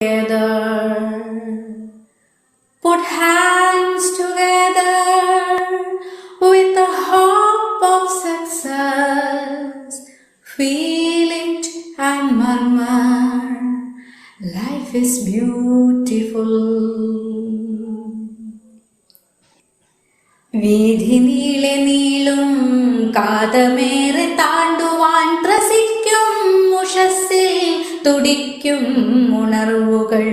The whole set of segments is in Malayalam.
together, put hands together with the hope of success. Feel it and murmur, life is beautiful. വീഥി നീളെ നീളും കാതമേറെ താണ്ടുവാൻ ത്രസിക്കും ഉഷസ്സിൽ തുടിക്കും ഉണർവുകൾ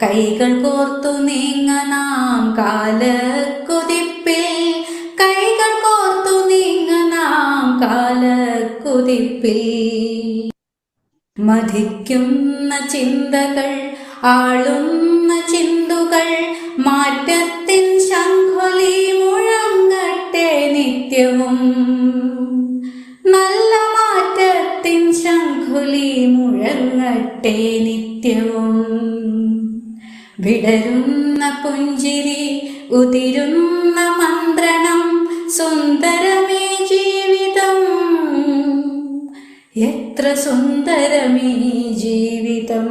കൈകൾ കോർത്തു നീങ്ങനാം കാലക്കുതിപ്പിൽ കൈകൾ കോർത്തു നീങ്ങനാം കാലക്കുതിപ്പിൽ മഥിക്കുന്ന ചിന്തകൾ ആളുന്ന ചിന്തുകൾ മാറ്റത്തിൻ ശംഖൊലി മുഴങ്ങട്ടെ നിത്യവും നല്ല മാറ്റത്തിൻ ശംഖൊലി മുഴങ്ങട്ടെ നിത്യവും വിടരുന്ന പുഞ്ചിരി ഉതിരുന്ന മന്ത്രണം സുന്ദരമേ ജീവിതം എത്ര സുന്ദരമീ ജീവിതം.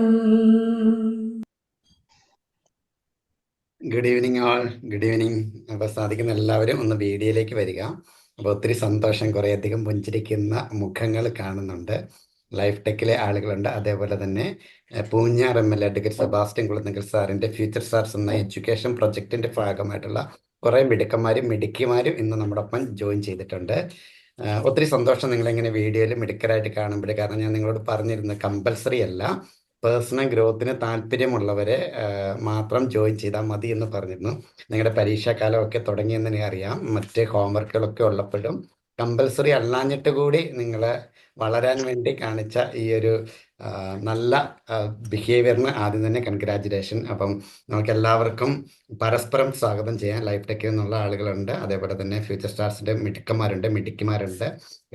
ഗുഡ് ഈവനിങ് ആൾ, ഗുഡ് ഈവനിങ്. അപ്പോൾ സാധിക്കുന്ന എല്ലാവരും ഒന്ന് വീഡിയോയിലേക്ക് വരിക. അപ്പോൾ ഒത്തിരി സന്തോഷം, കുറേയധികം പുഞ്ചിരിക്കുന്ന മുഖങ്ങൾ കാണുന്നുണ്ട്. ലൈഫ് ടെക്കിലെ ആളുകളുണ്ട്. അതേപോലെ തന്നെ Poonjar MLA advocate Sebastian Kulathunkal സാറിൻ്റെ ഫ്യൂച്ചർ സ്റ്റാർസ് എന്ന എഡ്യൂക്കേഷൻ പ്രൊജക്റ്റിൻ്റെ ഭാഗമായിട്ടുള്ള കുറേ മിടുക്കന്മാരും മിടുക്കിമാരും ഇന്ന് നമ്മുടെ ഒപ്പം ജോയിൻ ചെയ്തിട്ടുണ്ട്. ഒത്തിരി സന്തോഷം നിങ്ങളിങ്ങനെ വീഡിയോയിൽ മിടുക്കരായിട്ട് കാണുമ്പോൾ. കാരണം ഞാൻ നിങ്ങളോട് പറഞ്ഞിരുന്നു, കമ്പൽസറി അല്ല, പേഴ്സണൽ ഗ്രോത്തിന് താല്പര്യമുള്ളവരെ മാത്രം ജോയിൻ ചെയ്താൽ മതി എന്ന് പറഞ്ഞിരുന്നു. നിങ്ങളുടെ പരീക്ഷാകാലമൊക്കെ തുടങ്ങിയെന്ന് എനിക്കറിയാം. മറ്റ് ഹോംവർക്കുകളൊക്കെ ഉള്ളപ്പോഴും കമ്പൽസറി അല്ലാഞ്ഞിട്ട് കൂടി നിങ്ങൾ വളരാൻ വേണ്ടി കാണിച്ച ഈ ഒരു നല്ല ബിഹേവിയറിന് ആദ്യം തന്നെ കൺഗ്രാജുലേഷൻ. അപ്പം നമുക്ക് എല്ലാവർക്കും പരസ്പരം സ്വാഗതം ചെയ്യാൻ ലൈഫ് ടെക്കിൽ നിന്നുള്ള ആളുകളുണ്ട്. അതേപോലെ തന്നെ ഫ്യൂച്ചർ സ്റ്റാർസിൻ്റെ മിടുക്കന്മാരുണ്ട്, മിടുക്കിമാരുണ്ട്.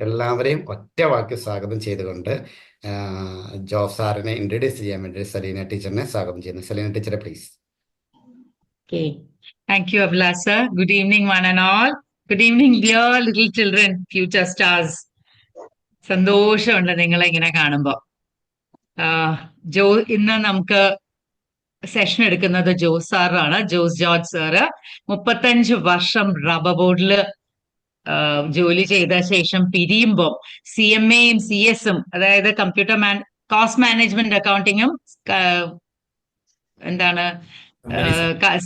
എല്ലാവരെയും ഒറ്റ വാക്ക് സ്വാഗതം ചെയ്തുകൊണ്ട് ജോസ് സാറിനെ ഇൻട്രൊഡ്യൂസ് ചെയ്യാൻ വേണ്ടി സലീന ടീച്ചറിനെ സ്വാഗതം ചെയ്യുന്നു. സലീന ടീച്ചറെ please. Thank you, Abhilash sir. Good evening, one and all. Good evening, dear little children, future stars. സന്തോഷമുണ്ട് നിങ്ങളെ ഇങ്ങനെ കാണുമ്പോൾ. ഇന്ന് നമുക്ക് സെഷൻ എടുക്കുന്നത് ജോസ് സാറാണ്, ജോസ് ജോർജ് സാറ്. 35 വർഷം റബ്ബർ ബോർഡിൽ ജോലി ചെയ്ത ശേഷം പിരിയുമ്പോൾ CMAയും CS-ഉം, അതായത് കമ്പ്യൂട്ടർ കോസ്റ്റ് മാനേജ്മെന്റ് അക്കൗണ്ടിങ്ങും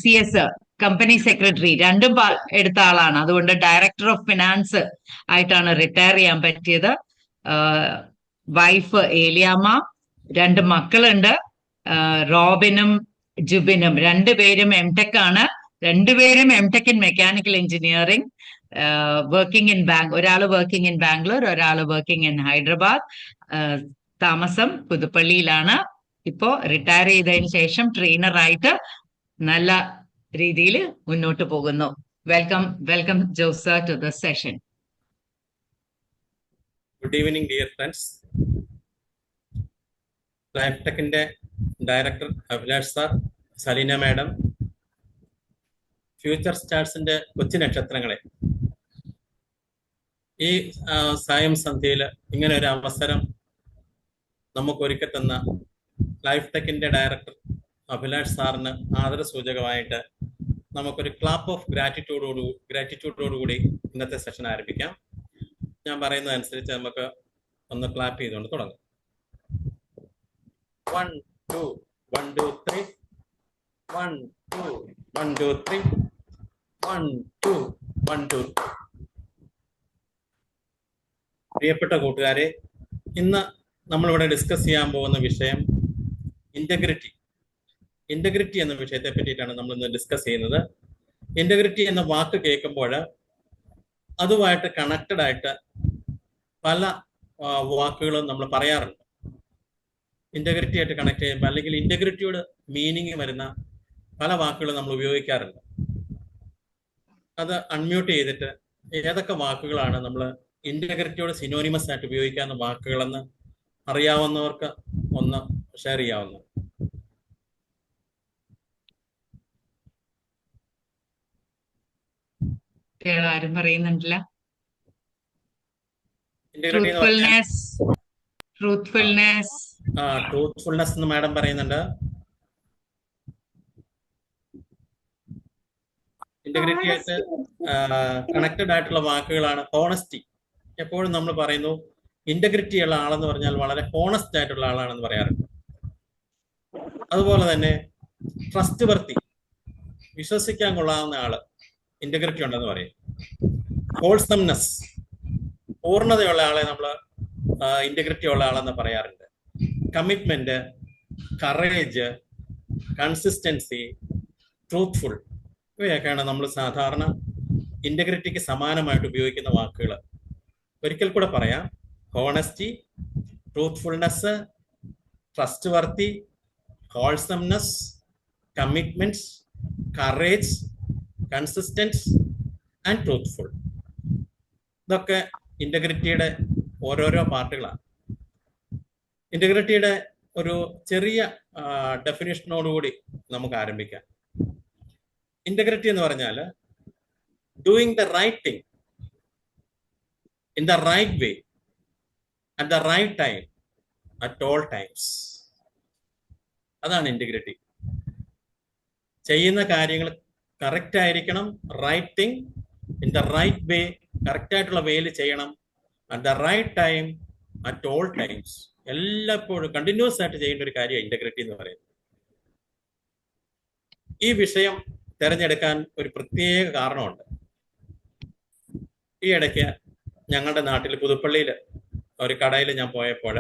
CS കമ്പനി സെക്രട്ടറി രണ്ടും എടുത്ത ആളാണ്. അതുകൊണ്ട് ഡയറക്ടർ ഓഫ് ഫിനാൻസ് ആയിട്ടാണ് റിട്ടയർ ചെയ്യാൻ പറ്റിയത്. വൈഫ് ഏലിയാമ്മ, 2 മക്കളുണ്ട്, റോബിനും ജുബിനും. 2 പേരും MTech ആണ്. 2 പേരും MTech in mechanical engineering. Working in ഒരാൾ വർക്കിംഗ് ഇൻ ബാംഗ്ലൂർ, ഒരാൾ വർക്കിംഗ് ഇൻ ഹൈദരാബാദ്. താമസം പുതുപ്പള്ളിയിലാണ്. ഇപ്പോ റിട്ടയർ ചെയ്തതിന് ശേഷം ട്രെയിനറായിട്ട് നല്ല രീതിയിൽ മുന്നോട്ട് പോകുന്നു. Welcome Jose sir to the session. Good evening dear friends. Life ടെക്കിന്റെ director Abhilash sir, Salina madam, future സ്റ്റാർസിന്റെ കൊച്ചു നക്ഷത്രങ്ങളെ, ഈ സായം സന്ധ്യയിൽ ഇങ്ങനെ ഒരു അവസരം നമുക്ക് ഒരുക്കി തന്ന ലൈഫ് ടെക്കിന്റെ ഡയറക്ടർ അഭിലാഷ് സാറിന് ആദരസൂചകമായിട്ട് നമുക്കൊരു ക്ലാപ്പ് ഓഫ് ഗ്രാറ്റിറ്റ്യൂഡോടുകൂടി ഇന്നത്തെ സെഷൻ ആരംഭിക്കാം. ഞാൻ പറയുന്നതനുസരിച്ച് നമുക്ക് ഒന്ന് ക്ലാപ്പ് ചെയ്തുകൊണ്ട് തുടങ്ങാം. 1 2 1 2 3 1 2 1 2 3 1 2 1 2 3. പ്രിയപ്പെട്ട കൂട്ടുകാരെ, ഇന്ന് നമ്മളിവിടെ ഡിസ്കസ് ചെയ്യാൻ പോകുന്ന വിഷയം ഇന്റഗ്രിറ്റി എന്ന വിഷയത്തെ പറ്റിയിട്ടാണ് നമ്മൾ ഇന്ന് ഡിസ്കസ് ചെയ്യുന്നത്. ഇന്റഗ്രിറ്റി എന്ന വാക്ക് കേൾക്കുമ്പോൾ അതുമായിട്ട് കണക്റ്റഡ് ആയിട്ട് പല വാക്കുകളും നമ്മൾ പറയാറുണ്ട്. ഇന്റഗ്രിറ്റി ആയിട്ട് കണക്ട് ചെയ്യുമ്പോൾ അല്ലെങ്കിൽ ഇന്റഗ്രിറ്റിയോട് മീനിങ് വരുന്ന പല വാക്കുകളും നമ്മൾ ഉപയോഗിക്കാറുണ്ട്. അത് അൺമ്യൂട്ട് ചെയ്തിട്ട് ഏതൊക്കെ വാക്കുകളാണ് നമ്മൾ ഇന്റഗ്രിറ്റിയോട് സിനോണിമസ് ആയിട്ട് ഉപയോഗിക്കാവുന്ന വാക്കുകളെന്ന് അറിയാവുന്നവർക്ക് ഒന്ന് ഷെയർ ചെയ്യാവുന്ന. ആരും പറയുന്നുണ്ടല്ല. ട്രൂത്ത്ഫുൾനെസ് ട്രൂത്ത്ഫുൾനെസ് എന്ന് മാഡം പറയുന്നുണ്ട്. ഇന്റഗ്രിറ്റി ആയിട്ട് കണക്റ്റഡ് ആയിട്ടുള്ള വാക്കുകളാണ് ഹോണസ്റ്റി. എപ്പോഴും നമ്മൾ പറയുന്നു ഇന്റഗ്രിറ്റി ഉള്ള ആളെന്ന് പറഞ്ഞാൽ വളരെ ഹോണസ്റ്റ് ആയിട്ടുള്ള ആളാണെന്ന് പറയാറുണ്ട്. അതുപോലെ തന്നെ ട്രസ്റ്റ് വർത്തി, വിശ്വസിക്കാൻ കൊള്ളാവുന്ന ആള്, ഇന്റഗ്രിറ്റി ഉണ്ടെന്ന് പറയും. ഹോൾസംനെസ്, പൂർണ്ണതയുള്ള ആളെ നമ്മൾ ഇന്റഗ്രിറ്റി ഉള്ള ആളെന്ന് പറയാറുണ്ട്. കമ്മിറ്റ്മെന്റ്, കറേജ്, കൺസിസ്റ്റൻസി, ട്രൂത്ത്ഫുൾ, ഇവയൊക്കെയാണ് നമ്മൾ സാധാരണ ഇന്റഗ്രിറ്റിക്ക് സമാനമായിട്ട് ഉപയോഗിക്കുന്ന വാക്കുകൾ. ഒരിക്കൽ കൂടെ പറയാം: honesty, truthfulness, trustworthy, wholesomeness, commitments, courage, consistency and truthful. ഇതൊക്കെ ഇന്റഗ്രിറ്റിയുടെ ഓരോരോ പാർട്ടുകളാണ്. ഇന്റഗ്രിറ്റിയുടെ ഒരു ചെറിയ ഡെഫിനിഷനോടുകൂടി നമുക്ക് ആരംഭിക്കാം. ഇന്റഗ്രിറ്റി എന്ന് പറഞ്ഞാൽ doing the right thing in the right way at the right time at all times. അതാണ് ഇന്റഗ്രിറ്റി. ചെയ്യുന്ന കാര്യങ്ങൾ കറക്റ്റ് ആയിരിക്കണം, right thing in the right way, correct ആയിട്ടുള്ള വേയിൽ ചെയ്യണം, at the right time at all times. എല്ലായ്പ്പോഴും കണ്ടിന്യൂസ് ആയിട്ട് ചെയ്യേണ്ട ഒരു കാര്യമാണ് ഇന്റഗ്രിറ്റി എന്ന് പറയുന്നത്. ഈ വിഷയം തിരഞ്ഞെടുക്കാൻ ഒരു പ്രത്യേക കാരണമുണ്ട്. ഈ ഇടയ്ക്ക് ഞങ്ങളുടെ നാട്ടിൽ പുതുപ്പള്ളിയിൽ ഒരു കടയിൽ ഞാൻ പോയപ്പോൾ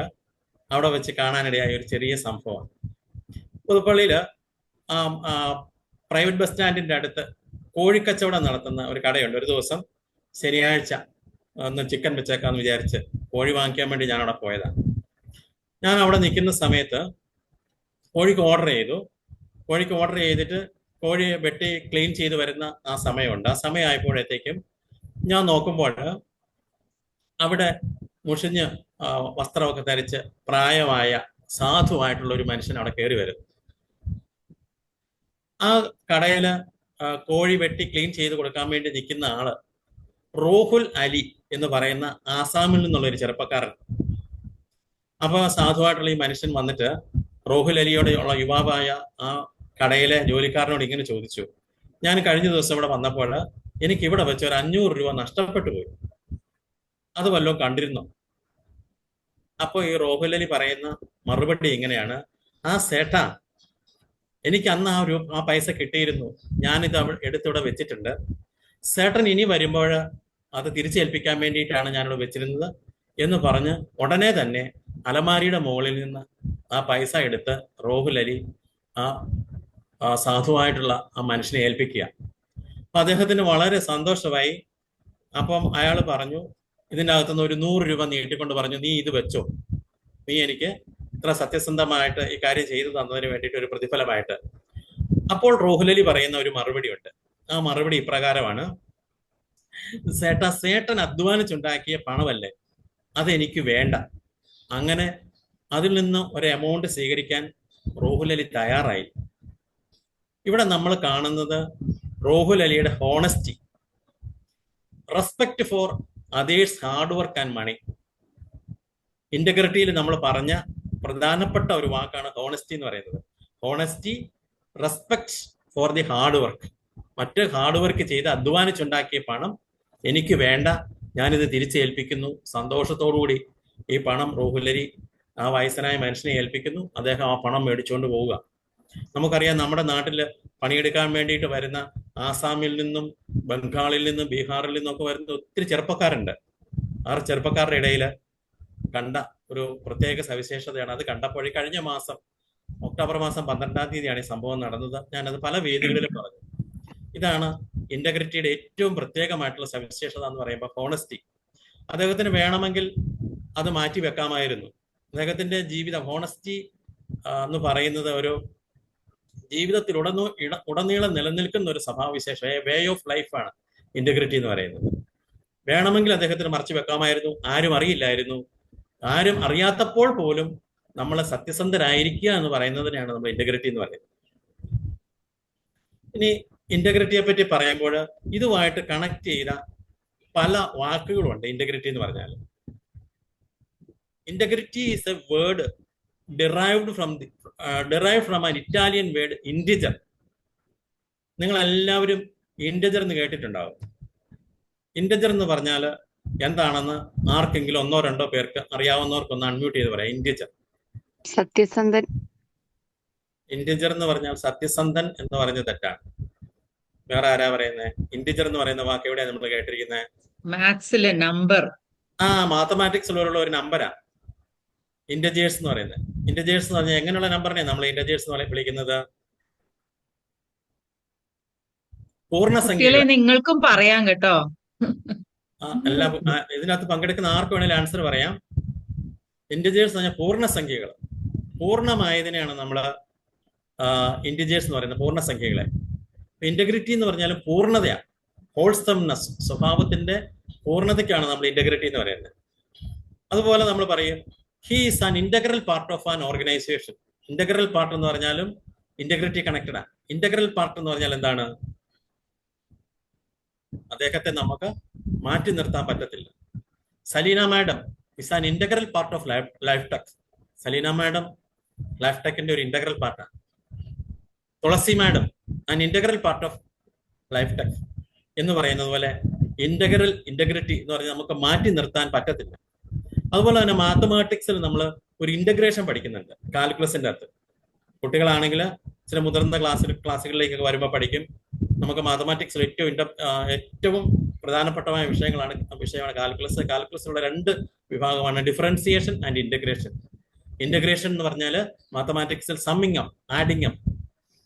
അവിടെ വെച്ച് കാണാനിടയായ ഒരു ചെറിയ സംഭവം. പുതുപ്പള്ളിയിൽ പ്രൈവറ്റ് ബസ് സ്റ്റാൻഡിന്റെ അടുത്ത് കോഴിക്കച്ചവടം നടത്തുന്ന ഒരു കടയുണ്ട്. ഒരു ദിവസം ശനിയാഴ്ച ഒന്ന് ചിക്കൻ വെച്ചേക്കാന്ന് വിചാരിച്ച് കോഴി വാങ്ങിക്കാൻ വേണ്ടി ഞാൻ അവിടെ പോയതാണ്. ഞാൻ അവിടെ നിൽക്കുന്ന സമയത്ത് കോഴിക്ക് ഓർഡർ ചെയ്തു. കോഴിക്ക് ഓർഡർ ചെയ്തിട്ട് കോഴിയെ വെട്ടി ക്ലീൻ ചെയ്ത് വരുന്ന ആ സമയമുണ്ട്. ആ സമയമായപ്പോഴത്തേക്കും ഞാൻ നോക്കുമ്പോൾ അവിടെ മുഷിഞ്ഞ് വസ്ത്രമൊക്കെ ധരിച്ച് പ്രായമായ സാധുവായിട്ടുള്ള ഒരു മനുഷ്യൻ അവിടെ കയറി വരുന്നു. ആ കടയില് കോഴി വെട്ടി ക്ലീൻ ചെയ്ത് കൊടുക്കാൻ വേണ്ടി നിൽക്കുന്ന ആള് റോഹുൽ അലി എന്ന് പറയുന്ന ആസാമിൽ നിന്നുള്ള ഒരു ചെറുപ്പക്കാരൻ. അപ്പൊ സാധുവായിട്ടുള്ള ഈ മനുഷ്യൻ വന്നിട്ട് റോഹുൽ അലിയോട് ഉള്ള യുവാവായ ആ കടയിലെ ജോലിക്കാരനോട് ഇങ്ങനെ ചോദിച്ചു: ഞാൻ കഴിഞ്ഞ ദിവസം ഇവിടെ വന്നപ്പോൾ എനിക്ക് ഇവിടെ വെച്ച് ഒരു 500 രൂപ നഷ്ടപ്പെട്ടു പോയി, അത് വല്ലതും കണ്ടിരുന്നോ? അപ്പൊ ഈ റോഹുൽ അലി പറയുന്ന മറുപടി ഇങ്ങനെയാണ്: ആ സേട്ടാ, എനിക്ക് അന്ന് ആ പൈസ കിട്ടിയിരുന്നു, ഞാനിത് എടുത്തിവിടെ വെച്ചിട്ടുണ്ട്. സേട്ടൻ ഇനി വരുമ്പോൾ അത് തിരിച്ചേൽപ്പിക്കാൻ വേണ്ടിയിട്ടാണ് ഞാനിവിടെ വെച്ചിരുന്നത് എന്ന് പറഞ്ഞ് ഉടനെ തന്നെ അലമാരിയുടെ മുകളിൽ നിന്ന് ആ പൈസ എടുത്ത് റോഹുൽ അലി ആ സാധുവായിട്ടുള്ള ആ മനുഷ്യനെ ഏൽപ്പിക്കുക. അപ്പൊ അദ്ദേഹത്തിന് വളരെ സന്തോഷമായി. അപ്പം അയാൾ പറഞ്ഞു, ഇതിൻ്റെ അകത്തുനിന്ന് ഒരു 100 രൂപ നീട്ടിക്കൊണ്ട് പറഞ്ഞു: നീ ഇത് വെച്ചോ, നീ എനിക്ക് ഇത്ര സത്യസന്ധമായിട്ട് ഈ കാര്യം ചെയ്തു തന്നതിന് വേണ്ടിയിട്ട് ഒരു പ്രതിഫലമായിട്ട്. അപ്പോൾ റോഹുൽ അലി പറയുന്ന ഒരു മറുപടി ഉണ്ട്. ആ മറുപടി ഇപ്രകാരമാണ്: സേട്ടൻ അധ്വാനിച്ചുണ്ടാക്കിയ പണമല്ലേ, അതെനിക്ക് വേണ്ട. അങ്ങനെ അതിൽ നിന്ന് ഒരു എമൗണ്ട് സ്വീകരിക്കാൻ റോഹുൽ അലി തയ്യാറായി. ഇവിടെ നമ്മൾ കാണുന്നത് റോഹുൽ അലിയുടെ honesty, respect for others hard work and money. ഇന്റഗ്രിറ്റിയിൽ നമ്മൾ പറഞ്ഞ പ്രധാനപ്പെട്ട ഒരു വാക്കാണ് ഹോണസ്റ്റി എന്ന് പറയുന്നത്. Honesty, respect for the hard work. മറ്റ് ഹാർഡ് വർക്ക് ചെയ്ത് അധ്വാനിച്ചുണ്ടാക്കിയ പണം എനിക്ക് വേണ്ട, ഞാനിത് തിരിച്ചേൽപ്പിക്കുന്നു. സന്തോഷത്തോടുകൂടി ഈ പണം റോഹുൽ അലി ആ വയസ്സനായ മനുഷ്യനെ ഏൽപ്പിക്കുന്നു. അദ്ദേഹം ആ പണം മേടിച്ചുകൊണ്ട് പോവുക. നമുക്കറിയാം, നമ്മുടെ നാട്ടിൽ പണിയെടുക്കാൻ വേണ്ടിയിട്ട് വരുന്ന ആസാമിൽ നിന്നും ബംഗാളിൽ നിന്നും ബീഹാറിൽ നിന്നും ഒക്കെ വരുന്ന ഒത്തിരി ചെറുപ്പക്കാരുണ്ട്. ആ ചെറുപ്പക്കാരുടെ ഇടയിൽ കണ്ട ഒരു പ്രത്യേക സവിശേഷതയാണ്. അത് കണ്ടപ്പോഴേ കഴിഞ്ഞ മാസം ഒക്ടോബർ മാസം 12-ാം തീയതിയാണ് ഈ സംഭവം നടന്നത്. ഞാനത് പല വേദികളിലും പറഞ്ഞു. ഇതാണ് ഇന്റഗ്രിറ്റിയുടെ ഏറ്റവും പ്രത്യേകമായിട്ടുള്ള സവിശേഷത എന്ന് പറയുമ്പോൾ ഹോണസ്റ്റി. അദ്ദേഹത്തിന് വേണമെങ്കിൽ അത് മാറ്റി വെക്കാമായിരുന്നു. അദ്ദേഹത്തിന്റെ ജീവിതം, ഹോണസ്റ്റി എന്ന് പറയുന്നത് ഒരു ജീവിതത്തിൽ ഉടനീളം നിലനിൽക്കുന്ന ഒരു സ്വഭാവവിശേഷം, വേ ഓഫ് ലൈഫാണ് ഇന്റഗ്രിറ്റി എന്ന് പറയുന്നത്. വേണമെങ്കിൽ അദ്ദേഹത്തിന് മറച്ചു വെക്കാമായിരുന്നു, ആരും അറിയില്ലായിരുന്നു. ആരും അറിയാത്തപ്പോൾ പോലും നമ്മൾ സത്യസന്ധരായിരിക്കുക എന്ന് പറയുന്നതിനെയാണ് നമ്മൾ ഇന്റഗ്രിറ്റി എന്ന് പറയുന്നത്. ഇനി ഇന്റഗ്രിറ്റിയെ പറ്റി പറയുമ്പോൾ ഇതുമായിട്ട് കണക്ട് ചെയ്ത പല വാക്കുകളുണ്ട്. ഇന്റഗ്രിറ്റി എന്ന് പറഞ്ഞാൽ integrity is A word derived from an Italian word integer. നിങ്ങൾ എല്ലാവരും ഇൻറ്റജർ എന്ന് കേട്ടിട്ടുണ്ടാവും. ഇൻറ്റജർ എന്ന് പറഞ്ഞാൽ എന്താണെന്ന് ആർക്കെങ്കിലും ഒന്നോ രണ്ടോ പേർക്ക് അറിയാവുന്നവർക്ക് ഒന്ന് അൺമ്യൂട്ട് ചെയ്ത് പറയാം. ഇൻറ്റജർ. സത്യസന്ധൻ. ഇൻറ്റജർ എന്ന് പറഞ്ഞാൽ സത്യസന്ധൻ എന്ന് പറഞ്ഞ തെറ്റാണ്. വേറെ ആരാ പറയുന്നത്? ഇൻറ്റജർ എന്ന് പറയുന്ന വാക്ക് എവിടെയാണ് നമ്മൾ കേട്ടിരിക്കുന്നത്? മാത്സിലെ നമ്പർ. മാത്തമാറ്റിക്സിലുള്ള ഒരു നമ്പരാ ഇൻറ്റജേഴ്സ് എന്ന് പറയുന്നത്. ഇൻറ്റജേഴ്സ് എന്ന് പറഞ്ഞാൽ എങ്ങനെയുള്ള നമ്പറിനെ നമ്മൾ ഇൻറ്റജേഴ്സ് എന്ന് വിളിക്കുന്നത്? പൂർണ്ണസംഖ്യ. നിങ്ങൾക്കും പറയാം കേട്ടോ. എല്ലാം ഇതിനകത്ത് പങ്കെടുക്കുന്ന ആർക്ക് വേണേലും ആൻസർ പറയാം. ഇൻറ്റജേഴ്സ് എന്ന് പറഞ്ഞാൽ പൂർണ്ണസംഖ്യകൾ. പൂർണ്ണമായതിനെയാണ് നമ്മൾ ഇൻറ്റജേഴ്സ് എന്ന് പറയുന്നത്, പൂർണ്ണസംഖ്യകളെ. ഇന്റഗ്രിറ്റി എന്ന് പറഞ്ഞാൽ പൂർണ്ണതയാണ്, ഹോൾസംനെസ്, സ്വഭാവത്തിന്റെ പൂർണ്ണതയ്ക്കാണ് നമ്മൾ ഇന്റഗ്രിറ്റി എന്ന് പറയുന്നത്. അതുപോലെ നമ്മൾ പറയും he is an integral part of an organisation. Integral part എന്ന് പറഞ്ഞാലും ഇന്റഗ്രിറ്റി കണക്റ്റഡ് ആണ്. ഇന്റഗ്രൽ പാർട്ട് എന്ന് പറഞ്ഞാൽ എന്താണ്? അദ്ദേഹത്തെ നമുക്ക് മാറ്റി നിർത്താൻ പറ്റത്തില്ല. Salina madam is an integral part of life tech. Salina madam life ടെക്കിന്റെ ഒരു ഇന്റഗ്രൽ പാർട്ടാണ്. Thulasi madam an integral part of life tech എന്ന് പറയുന്നത് പോലെ ഇന്റഗ്രിറ്റി എന്ന് പറഞ്ഞാൽ നമുക്ക് മാറ്റി നിർത്താൻ പറ്റത്തില്ല. അതുപോലെ തന്നെ മാത്തമാറ്റിക്സിൽ നമ്മൾ ഒരു ഇന്റഗ്രേഷൻ പഠിക്കുന്നുണ്ട് കാൽക്കുലസിന്റെ അകത്ത്. കുട്ടികളാണെങ്കിൽ ചില മുതിർന്ന ക്ലാസ്സുകളിലേക്കൊക്കെ വരുമ്പോൾ പഠിക്കും. നമുക്ക് മാത്തമാറ്റിക്സിൽ ഏറ്റവും പ്രധാനപ്പെട്ടമായ വിഷയമാണ് കാൽക്കുലസ്. കാൽക്കുലസിലുള്ള രണ്ട് വിഭാഗമാണ്, ഡിഫറൻസിയേഷൻ ആൻഡ് ഇന്റഗ്രേഷൻ. ഇന്റഗ്രേഷൻ എന്ന് പറഞ്ഞാൽ മാത്തമാറ്റിക്സിൽ സമ്മിങ് അപ്പ്, ആഡിങ് അപ്പ്,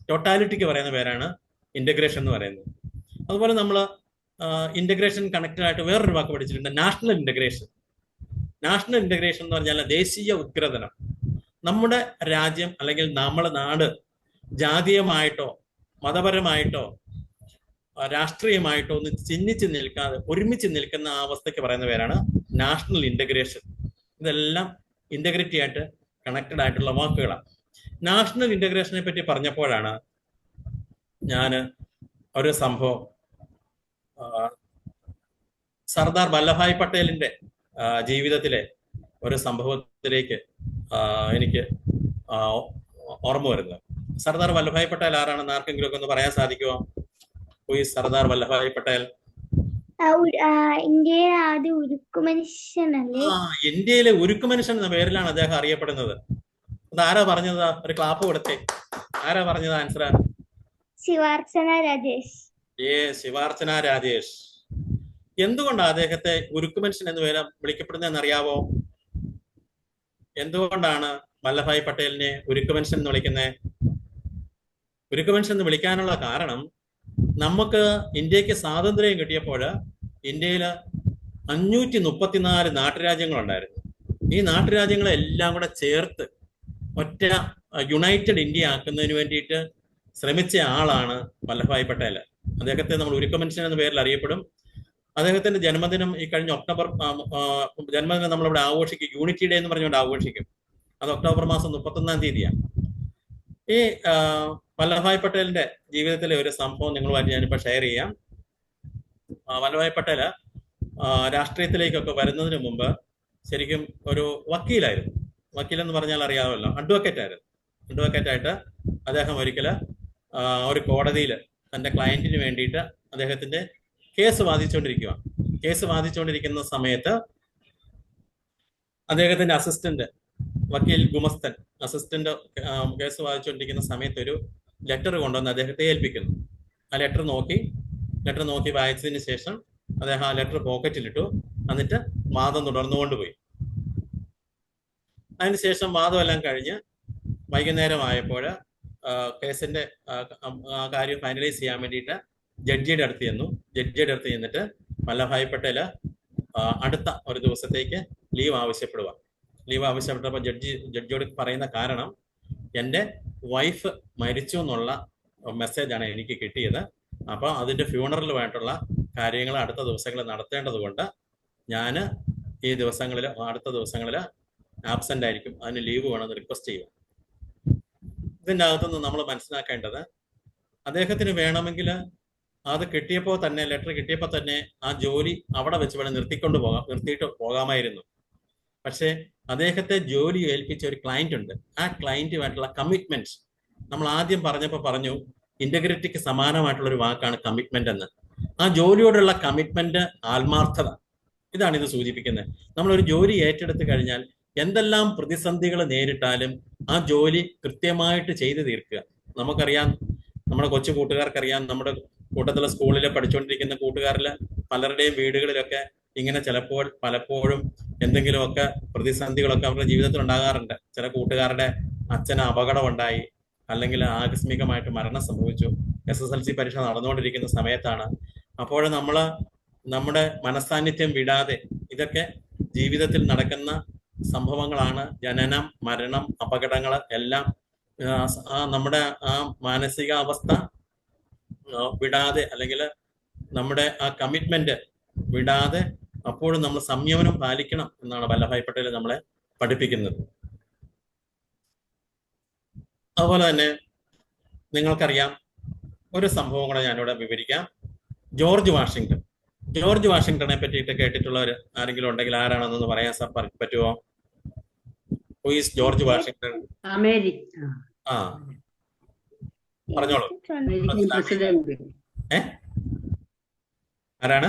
ടോട്ടാലിറ്റിക്ക് പറയുന്ന പേരാണ് ഇന്റഗ്രേഷൻ എന്ന് പറയുന്നത്. അതുപോലെ നമ്മൾ ഇന്റഗ്രേഷൻ കണക്റ്റഡ് ആയിട്ട് വേറൊരു വാക്ക് പഠിച്ചിട്ടുണ്ട്, നാഷണൽ ഇന്റഗ്രേഷൻ. നാഷണൽ ഇന്റഗ്രേഷൻ എന്ന് പറഞ്ഞാൽ ദേശീയ ഉത്ഗ്രഥനം. നമ്മുടെ രാജ്യം അല്ലെങ്കിൽ നമ്മുടെ നാട് ജാതീയമായിട്ടോ മതപരമായിട്ടോ രാഷ്ട്രീയമായിട്ടോ ഒന്ന് ചിഹ്നിച്ച് നിൽക്കാതെ ഒരുമിച്ച് നിൽക്കുന്ന ആ അവസ്ഥയ്ക്ക് പറയുന്ന പേരാണ് നാഷണൽ ഇന്റഗ്രേഷൻ. ഇതെല്ലാം ഇന്റഗ്രിറ്റി ആയിട്ട് കണക്റ്റഡ് ആയിട്ടുള്ള വാക്കുകളാണ്. നാഷണൽ ഇന്റഗ്രേഷനെ പറ്റി പറഞ്ഞപ്പോഴാണ് ഞാൻ ഒരു സംഭവം സർദാർ വല്ലഭായ് പട്ടേലിന്റെ ജീവിതത്തിലെ ഒരു സംഭവത്തിലേക്ക് എനിക്ക് ഓർമ്മ വരുന്നത്. സർദാർ വല്ലഭായ് പട്ടേൽ ആരാണെന്ന് ആർക്കെങ്കിലും ഒക്കെ ഒന്ന് പറയാൻ സാധിക്കുമോ? Who is Sardar Vallabhbhai Patel? ഇന്ത്യയിലെ ആദ്യ ഉരുക്കു മനുഷ്യനല്ലേ? ഇന്ത്യയിലെ ഉരുക്കു മനുഷ്യൻ എന്ന പേരിലാണ് അദ്ദേഹം അറിയപ്പെടുന്നത്. അത് ആരാ പറഞ്ഞത്? ഒരു ക്ലാപ്പ് കൊടുത്തേ. ആരാ പറഞ്ഞത്? ആൻസർ ശിവാർച്ചന രാജേഷ്. ശിവാർച്ചന രാജേഷ്. എന്തുകൊണ്ടാണ് അദ്ദേഹത്തെ ഉരുക്കു മനുഷ്യൻ എന്ന് പേര് വിളിക്കപ്പെടുന്നതെന്ന് അറിയാവോ? എന്തുകൊണ്ടാണ് വല്ലഭായ് പട്ടേലിനെ ഉരുക്കു മനുഷ്യൻ എന്ന് വിളിക്കുന്നത്? ഉരുക്കു മനുഷ്യൻ എന്ന് വിളിക്കാനുള്ള കാരണം, നമുക്ക് ഇന്ത്യക്ക് സ്വാതന്ത്ര്യം കിട്ടിയപ്പോൾ ഇന്ത്യയിൽ 534 നാട്ടുരാജ്യങ്ങളുണ്ടായിരുന്നു. ഈ നാട്ടുരാജ്യങ്ങളെല്ലാം കൂടെ ചേർത്ത് ഒറ്റ യുണൈറ്റഡ് ഇന്ത്യ ആക്കുന്നതിന് വേണ്ടിയിട്ട് ശ്രമിച്ച ആളാണ് വല്ലഭായ് പട്ടേൽ. അദ്ദേഹത്തെ നമ്മൾ ഉരുക്കു മനുഷ്യൻ എന്ന പേരിൽ അറിയപ്പെടും. അദ്ദേഹത്തിന്റെ ജന്മദിനം ഈ കഴിഞ്ഞ ഒക്ടോബർ ജന്മദിനം നമ്മളിവിടെ ആഘോഷിക്കും, യൂണിറ്റി ഡേ എന്ന് പറഞ്ഞുകൊണ്ട് ആഘോഷിക്കും. അത് ഒക്ടോബർ മാസം 31-ാം തീയതിയാണ്. ഈ വല്ലഭായ് പട്ടേലിന്റെ ജീവിതത്തിലെ ഒരു സംഭവം നിങ്ങളുമായിട്ട് ഞാനിപ്പോൾ ഷെയർ ചെയ്യാം. വല്ലഭായ് പട്ടേൽ രാഷ്ട്രീയത്തിലേക്കൊക്കെ വരുന്നതിന് മുമ്പ് ശരിക്കും ഒരു വക്കീലായിരുന്നു. വക്കീലെന്ന് പറഞ്ഞാൽ അറിയാമല്ലോ, അഡ്വക്കേറ്റ് ആയിരുന്നു. അഡ്വക്കേറ്റായിട്ട് അദ്ദേഹം ഒരിക്കൽ ഒരു കോടതിയിൽ തന്റെ ക്ലയന്റിന് വേണ്ടിയിട്ട് അദ്ദേഹത്തിന്റെ കേസ് വാദിച്ചുകൊണ്ടിരിക്കുന്ന സമയത്ത് അദ്ദേഹത്തിന്റെ അസിസ്റ്റന്റ് വക്കീൽ ഗുമസ്തൻ അസിസ്റ്റന്റ് കേസ് വാദിച്ചുകൊണ്ടിരിക്കുന്ന സമയത്ത് ഒരു ലെറ്റർ കൊണ്ടുവന്ന് അദ്ദേഹത്തെ ഏൽപ്പിക്കുന്നു. ആ ലെറ്റർ നോക്കി വായിച്ചതിന് ശേഷം അദ്ദേഹം ആ ലെറ്റർ പോക്കറ്റിലിട്ടു. എന്നിട്ട് വാദം തുടർന്നുകൊണ്ടുപോയി. അതിനുശേഷം വാദമെല്ലാം കഴിഞ്ഞ് വൈകുന്നേരമായപ്പോൾ കേസിന്റെ കാര്യം ഫൈനലൈസ് ചെയ്യാൻ വേണ്ടിയിട്ട് ജഡ്ജിയുടെ അടുത്ത് ചെന്നിട്ട് വല്ലഭായ് പട്ടേൽ അടുത്ത ഒരു ദിവസത്തേക്ക് ലീവ് ആവശ്യപ്പെട്ടപ്പോൾ ജഡ്ജിയോട് പറയുന്ന കാരണം, എൻ്റെ വൈഫ് മരിച്ചു എന്നുള്ള മെസ്സേജാണ് എനിക്ക് കിട്ടിയത്. അപ്പോൾ അതിൻ്റെ ഫ്യൂണറലുമായിട്ടുള്ള കാര്യങ്ങൾ അടുത്ത ദിവസങ്ങളിൽ നടത്തേണ്ടത് കൊണ്ട് ഞാൻ അടുത്ത ദിവസങ്ങളിൽ ആബ്സെന്റ് ആയിരിക്കും, അതിന് ലീവ് വേണമെന്ന് റിക്വസ്റ്റ് ചെയ്യുക. ഇതിൻ്റെ അകത്തുനിന്ന് നമ്മൾ മനസ്സിലാക്കേണ്ടത്, അദ്ദേഹത്തിന് വേണമെങ്കിൽ അത് ലെറ്റർ കിട്ടിയപ്പോൾ തന്നെ ആ ജോലി അവിടെ വെച്ച് വേണം നിർത്തിയിട്ട് പോകാമായിരുന്നു. പക്ഷേ അദ്ദേഹത്തെ ജോലി ഏൽപ്പിച്ച ഒരു ക്ലയന്റ് ഉണ്ട്. ആ ക്ലയന്റുമായിട്ടുള്ള കമ്മിറ്റ്മെന്റ് നമ്മൾ ആദ്യം പറഞ്ഞു ഇന്റഗ്രിറ്റിക്ക് സമാനമായിട്ടുള്ള ഒരു വാക്കാണ് കമ്മിറ്റ്മെന്റ് എന്ന്. ആ ജോലിയോടുള്ള കമ്മിറ്റ്മെന്റ്, ആത്മാർത്ഥത, ഇതാണ് ഇത് സൂചിപ്പിക്കുന്നത്. നമ്മളൊരു ജോലി ഏറ്റെടുത്ത് കഴിഞ്ഞാൽ എന്തെല്ലാം പ്രതിസന്ധികൾ നേരിട്ടാലും ആ ജോലി കൃത്യമായിട്ട് ചെയ്തു തീർക്കുക. നമുക്കറിയാം, നമ്മുടെ കൊച്ചു കൂട്ടുകാർക്കറിയാം, നമ്മുടെ കൂട്ടത്തിലെ സ്കൂളിൽ പഠിച്ചുകൊണ്ടിരിക്കുന്ന കൂട്ടുകാരിൽ പലരുടെയും വീടുകളിലൊക്കെ ഇങ്ങനെ പലപ്പോഴും എന്തെങ്കിലുമൊക്കെ പ്രതിസന്ധികളൊക്കെ അവരുടെ ജീവിതത്തിൽ ഉണ്ടാകാറുണ്ട്. ചില കൂട്ടുകാരുടെ അച്ഛന് അപകടമുണ്ടായി, അല്ലെങ്കിൽ ആകസ്മികമായിട്ട് മരണം സംഭവിച്ചു. SSLC പരീക്ഷ നടന്നുകൊണ്ടിരിക്കുന്ന സമയത്താണ്. അപ്പോൾ നമ്മുടെ മനസാന്നിധ്യം വിടാതെ, ഇതൊക്കെ ജീവിതത്തിൽ നടക്കുന്ന സംഭവങ്ങളാണ്. ജനനം, മരണം, അപകടങ്ങൾ എല്ലാം നമ്മുടെ ആ മാനസികാവസ്ഥ വിടാതെ, അല്ലെങ്കിൽ നമ്മുടെ ആ കമ്മിറ്റ്മെന്റ് വിടാതെ അപ്പോഴും നമ്മൾ സംയമനം പാലിക്കണം എന്നാണ് വല്ലഭായ് പട്ടേൽ നമ്മളെ പഠിപ്പിക്കുന്നത്. അതുപോലെ തന്നെ നിങ്ങൾക്കറിയാം, ഒരു സംഭവം കൂടെ ഞാനിവിടെ വിവരിക്കാം. ജോർജ് വാഷിങ്ടണെ പറ്റിയിട്ട് കേട്ടിട്ടുള്ളവർ ആരെങ്കിലും ഉണ്ടെങ്കിൽ ആരാണെന്നൊന്ന് പറയാൻ സാർ പറ്റുമോ? Who is George Washington? ആ, പറഞ്ഞോളൂ. ആരാണ്?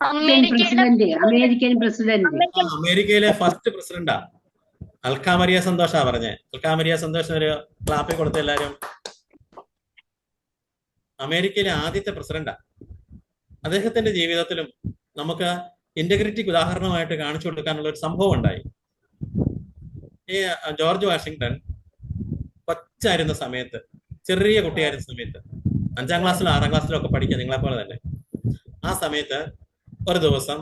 American president. അമേരിക്കയിലെ ഫസ്റ്റ് പ്രസിഡന്റാ. അൽക്കാ മരിയ സന്തോഷാ പറഞ്ഞേ. അൽക്കാ മരിയ സന്തോഷിന് ഒരു ക്ലാപ്പിൽ കൊടുത്ത എല്ലാരും. അമേരിക്കയിലെ ആദ്യത്തെ പ്രസിഡന്റാ. അദ്ദേഹത്തിന്റെ ജീവിതത്തിലും നമുക്ക് ഇന്റഗ്രിറ്റിക്ക് ഉദാഹരണമായിട്ട് കാണിച്ചു കൊടുക്കാനുള്ള ഒരു സംഭവം ഉണ്ടായി. ഈ ജോർജ് വാഷിങ്ടൺ കൊച്ചായിരുന്ന സമയത്ത്, ചെറിയ കുട്ടിയായിരുന്ന സമയത്ത്, 5ാം ക്ലാസ്സിലോ 6ാം ക്ലാസ്സിലോ ഒക്കെ പഠിക്കുക, നിങ്ങളെപ്പോലെ തന്നെ. ആ സമയത്ത് ഒരു ദിവസം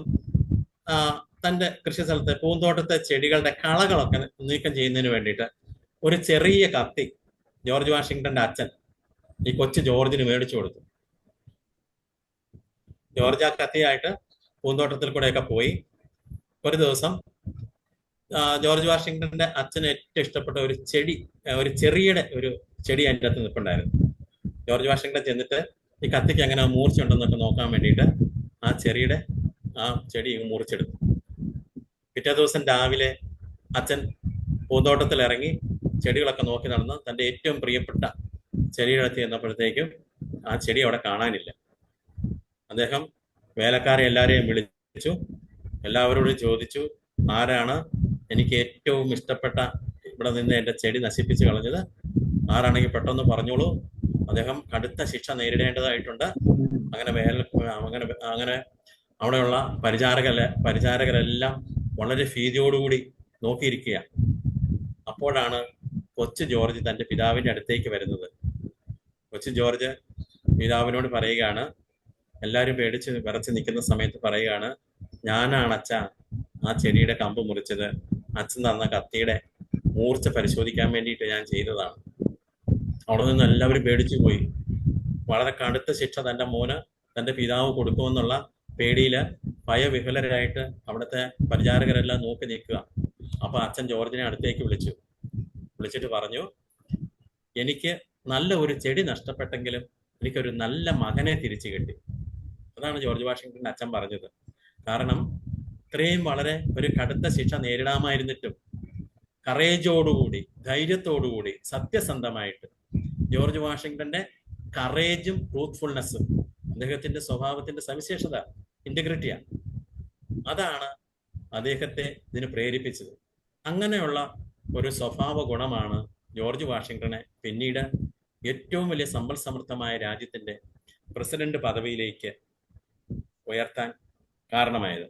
തന്റെ കൃഷി സ്ഥലത്തെ പൂന്തോട്ടത്തെ ചെടികളുടെ കളകളൊക്കെ നീക്കം ചെയ്യുന്നതിന് വേണ്ടിയിട്ട് ഒരു ചെറിയ കത്തി ജോർജ് വാഷിങ്ടന്റെ അച്ഛൻ ഈ കൊച്ചു ജോർജിന് മേടിച്ചു കൊടുത്തു. ജോർജ് ആ കത്തിയായിട്ട് പൂന്തോട്ടത്തിൽ കൂടെയൊക്കെ പോയി. ഒരു ദിവസം ജോർജ് വാഷിങ്ടന്റെ അച്ഛന് ഏറ്റവും ഇഷ്ടപ്പെട്ട ഒരു ചെറിയുടെ ഒരു ചെടി അതിൻ്റെ അകത്ത് നിൽപ്പുണ്ടായിരുന്നു. ജോർജ് വാഷിങ്ടൺ ചെന്നിട്ട് ഈ കത്തിക്ക് എങ്ങനെ മൂർച്ചയുണ്ടെന്നൊക്കെ നോക്കാൻ വേണ്ടിയിട്ട് ആ ചെടി മുറിച്ചെടുത്തു. പിറ്റേ ദിവസം രാവിലെ അച്ഛൻ പൂന്തോട്ടത്തിൽ ഇറങ്ങി ചെടികളൊക്കെ നോക്കി നടന്ന് തൻ്റെ ഏറ്റവും പ്രിയപ്പെട്ട ചെടിയുടെ അടുത്ത് ചെന്നപ്പോഴത്തേക്കും ആ ചെടി അവിടെ കാണാനില്ല. അദ്ദേഹം വേലക്കാരെ എല്ലാവരെയും വിളിച്ചു, എല്ലാവരോടും ചോദിച്ചു, ആരാണ് എനിക്ക് ഏറ്റവും ഇഷ്ടപ്പെട്ട ഇവിടെ നിന്ന് എൻ്റെ ചെടി നശിപ്പിച്ച് കളഞ്ഞത്? ആരാണെങ്കിൽ പെട്ടെന്ന് പറഞ്ഞോളൂ, അദ്ദേഹം കടുത്ത ശിക്ഷ നേരിടേണ്ടതായിട്ടുണ്ട്. അങ്ങനെ അവിടെയുള്ള പരിചാരകരെല്ലാം വളരെ ഭീതിയോടുകൂടി നോക്കിയിരിക്കുക. അപ്പോഴാണ് കൊച്ചു ജോർജ് തൻ്റെ പിതാവിൻ്റെ അടുത്തേക്ക് വരുന്നത്. കൊച്ചു ജോർജ് പിതാവിനോട് പറയുകയാണ്, എല്ലാവരും പേടിച്ച് വിറച്ച് നിൽക്കുന്ന സമയത്ത് പറയുകയാണ്, ഞാനാണ് അച്ഛ ആ ചെടിയുടെ കമ്പ് മുറിച്ചത്. അച്ഛൻ തന്ന കത്തിയുടെ മൂർച്ച പരിശോധിക്കാൻ വേണ്ടിയിട്ട് ഞാൻ ചെയ്തതാണ്. അവിടെ നിന്ന് എല്ലാവരും പേടിച്ചു പോയി. വളരെ കടുത്ത ശിക്ഷ തൻ്റെ പിതാവ് കൊടുക്കുമെന്നുള്ള പേടിയിൽ ഭയവിഹുലരായിട്ട് അവിടുത്തെ പരിചാരകരെല്ലാം നോക്കി നിൽക്കുക. അപ്പൊ അച്ഛൻ ജോർജിനെ അടുത്തേക്ക് വിളിച്ചിട്ട് പറഞ്ഞു, എനിക്ക് നല്ല ഒരു ചെടി നഷ്ടപ്പെട്ടെങ്കിലും എനിക്കൊരു നല്ല മകനെ തിരിച്ചു കിട്ടി. അതാണ് ജോർജ് വാഷിങ്ടന്റെ അച്ഛൻ പറഞ്ഞത്. കാരണം ഇത്രയും വളരെ ഒരു കടുത്ത ശിക്ഷ നേരിടാമായിരുന്നിട്ടും കറേജോടുകൂടി, ധൈര്യത്തോടുകൂടി, സത്യസന്ധമായിട്ട് ജോർജ് വാഷിങ്ടന്റെ കറേജും ട്രൂത്ത്ഫുൾനെസ്സും അദ്ദേഹത്തിന്റെ സ്വഭാവത്തിന്റെ സവിശേഷത ഇന്റഗ്രിറ്റിയാണ്. അതാണ് അദ്ദേഹത്തെ ഇതിന് പ്രേരിപ്പിച്ചത്. അങ്ങനെയുള്ള ഒരു സ്വഭാവ ഗുണമാണ് ജോർജ് വാഷിങ്ടനെ പിന്നീട് ഏറ്റവും വലിയ സമ്പൽ സമൃദ്ധമായ രാജ്യത്തിന്റെ പ്രസിഡന്റ് പദവിയിലേക്ക് ഉയർത്താൻ കാരണമായത്.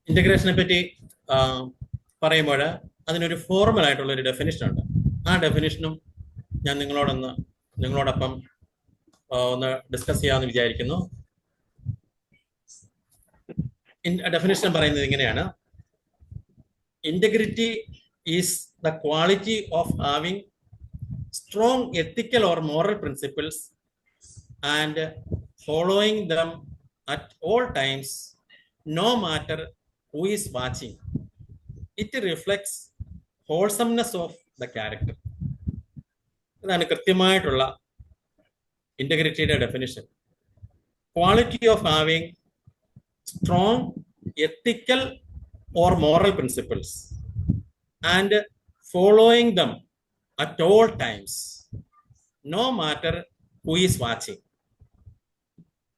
ഇന്റഗ്രേഷനെ പറ്റി പറയുമ്പോൾ അതിനൊരു ഫോർമൽ ആയിട്ടുള്ള ഒരു ഡെഫിനിഷൻ ഉണ്ട്. ആ ഡെഫിനിഷനും ഞാൻ നിങ്ങളോടൊപ്പം ഒന്ന് ഡിസ്കസ് ചെയ്യാമെന്ന് വിചാരിക്കുന്നു. ഡെഫിനിഷൻ പറയുന്നത് ഇങ്ങനെയാണ്: integrity is the quality of having strong ethical or moral principles and following them at all times, no matter who is watching. It reflects wholesomeness of the character. ഇതാണ് കൃത്യമായിട്ടുള്ള ഇന്റഗ്രിറ്റിയുടെ definition. Quality of having strong ethical or moral principles and following them at all times, no matter who is watching.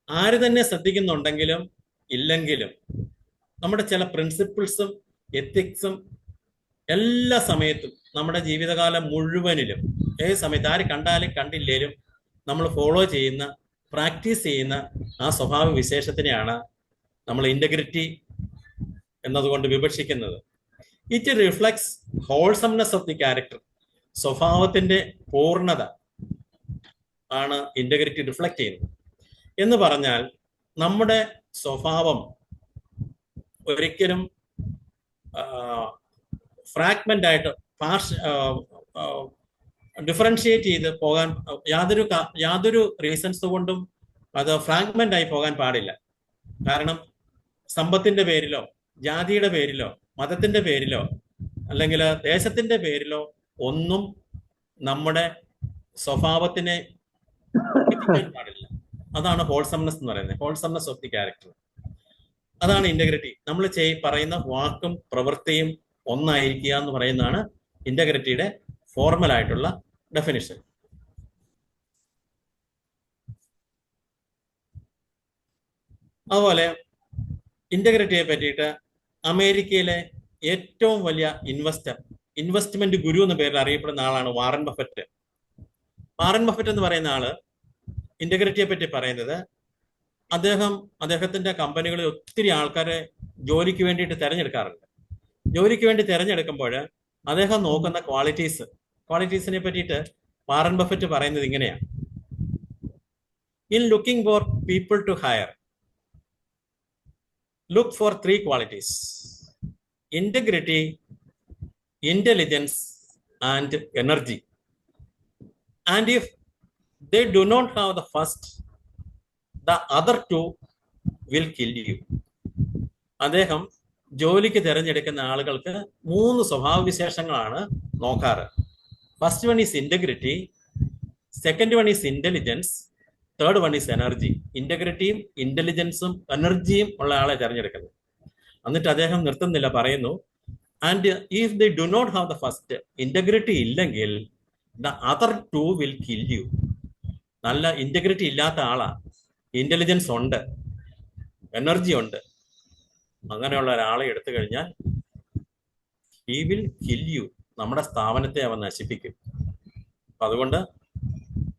ആര് തന്നെ ശ്രദ്ധിക്കുന്നുണ്ടെങ്കിലും ഇല്ലെങ്കിലും നമ്മുടെ ചില പ്രിൻസിപ്പിൾസും എത്തിക്സും എല്ലാ സമയത്തും നമ്മുടെ ജീവിതകാലം മുഴുവനിലും ഏത് സമയത്ത് ആര് കണ്ടാലും കണ്ടില്ലേലും നമ്മൾ ഫോളോ ചെയ്യുന്ന, പ്രാക്ടീസ് ചെയ്യുന്ന ആ സ്വഭാവ വിശേഷത്തിനെയാണ് നമ്മൾ ഇന്റഗ്രിറ്റി എന്നതുകൊണ്ട് വിവക്ഷിക്കുന്നത്. It reflects wholesomeness of the character. സ്വഭാവത്തിന്റെ പൂർണ്ണത ആണ് ഇന്റഗ്രിറ്റി റിഫ്ലക്ട് ചെയ്യുന്നത്. എന്ന് പറഞ്ഞാൽ നമ്മുടെ സ്വഭാവം ഒരിക്കലും ഫ്രാഗ്മെന്റ് ആയിട്ട് ഡിഫറൻഷിയേറ്റ് ചെയ്ത് പോകാൻ യാതൊരു റീസൺസ് കൊണ്ടും അത് ഫ്രാഗ്മെന്റ് ആയി പോകാൻ പാടില്ല. കാരണം സമ്പത്തിന്റെ പേരിലോ ജാതിയുടെ പേരിലോ മതത്തിന്റെ പേരിലോ അല്ലെങ്കിൽ ദേശത്തിന്റെ പേരിലോ ഒന്നും നമ്മുടെ സ്വഭാവത്തിനെ പാടില്ല. അതാണ് ഹോൾസംനെസ് എന്ന് പറയുന്നത്, ഹോൾസംനെസ് ഓഫ് ദി ക്യാരക്ടർ. അതാണ് ഇന്റഗ്രിറ്റി. നമ്മൾ പറയുന്ന വാക്കും പ്രവൃത്തിയും ഒന്നായിരിക്കുക എന്ന് പറയുന്നതാണ് ഇന്റഗ്രിറ്റിയുടെ ഫോർമൽ ആയിട്ടുള്ള ഡെഫിനിഷൻ. അതുപോലെ ഇന്റഗ്രിറ്റിയെ പറ്റിയിട്ട് അമേരിക്കയിലെ ഏറ്റവും വലിയ ഇൻവെസ്റ്റ്മെന്റ് ഗുരു എന്ന പേരിൽ അറിയപ്പെടുന്ന ആളാണ് വാറൻ ബഫറ്റ്. വാറൻ ബഫറ്റ് എന്ന് പറയുന്ന ആള് ഇന്റഗ്രിറ്റിയെ പറ്റി പറയുന്നത്, അദ്ദേഹത്തിന്റെ കമ്പനികളിൽ ഒത്തിരി ആൾക്കാരെ ജോലിക്ക് വേണ്ടിയിട്ട് തിരഞ്ഞെടുക്കാറുണ്ട്. ജോലിക്ക് വേണ്ടി തിരഞ്ഞെടുക്കുമ്പോൾ അദ്ദേഹം നോക്കുന്ന ക്വാളിറ്റീസിനെ പറ്റിയിട്ട് വാറൻ ബഫറ്റ് പറയുന്നത് ഇങ്ങനെയാണ്: in looking for people to hire, look for 3 qualities: integrity, intelligence, and energy. And if they do not have the first, the other 2 will kill you. അദ്ദേഹം ജോലിക്ക് തിരഞ്ഞെടുക്കുന്ന ആളുകൾക്ക് 3 സ്വഭാവവിശേഷങ്ങളാണ് നോക്കാറ്. First one is integrity, second one is intelligence, third one is energy. ഇന്റഗ്രിറ്റിയും ഇന്റലിജൻസും എനർജിയും ഉള്ള ആളെ തിരഞ്ഞെടുക്കുന്നത്. എന്നിട്ട് അദ്ദേഹം നിർത്തുന്നില്ല, പറയുന്നു, and if they do not have the first, integrity ഇല്ലെങ്കിൽ, the other 2 will kill you. നല്ല ഇന്റഗ്രിറ്റി ഇല്ലാത്ത ആളാ, ഇന്റലിജൻസ് ഉണ്ട്, എനർജി ഉണ്ട്, അങ്ങനെയുള്ള ഒരാളെ എടുത്തു കഴിഞ്ഞാൽ ഹി വിൽ കിൽ യു, നമ്മുടെ സ്ഥാപനത്തെ അവൻ നശിപ്പിക്കും. അപ്പൊ അതുകൊണ്ട്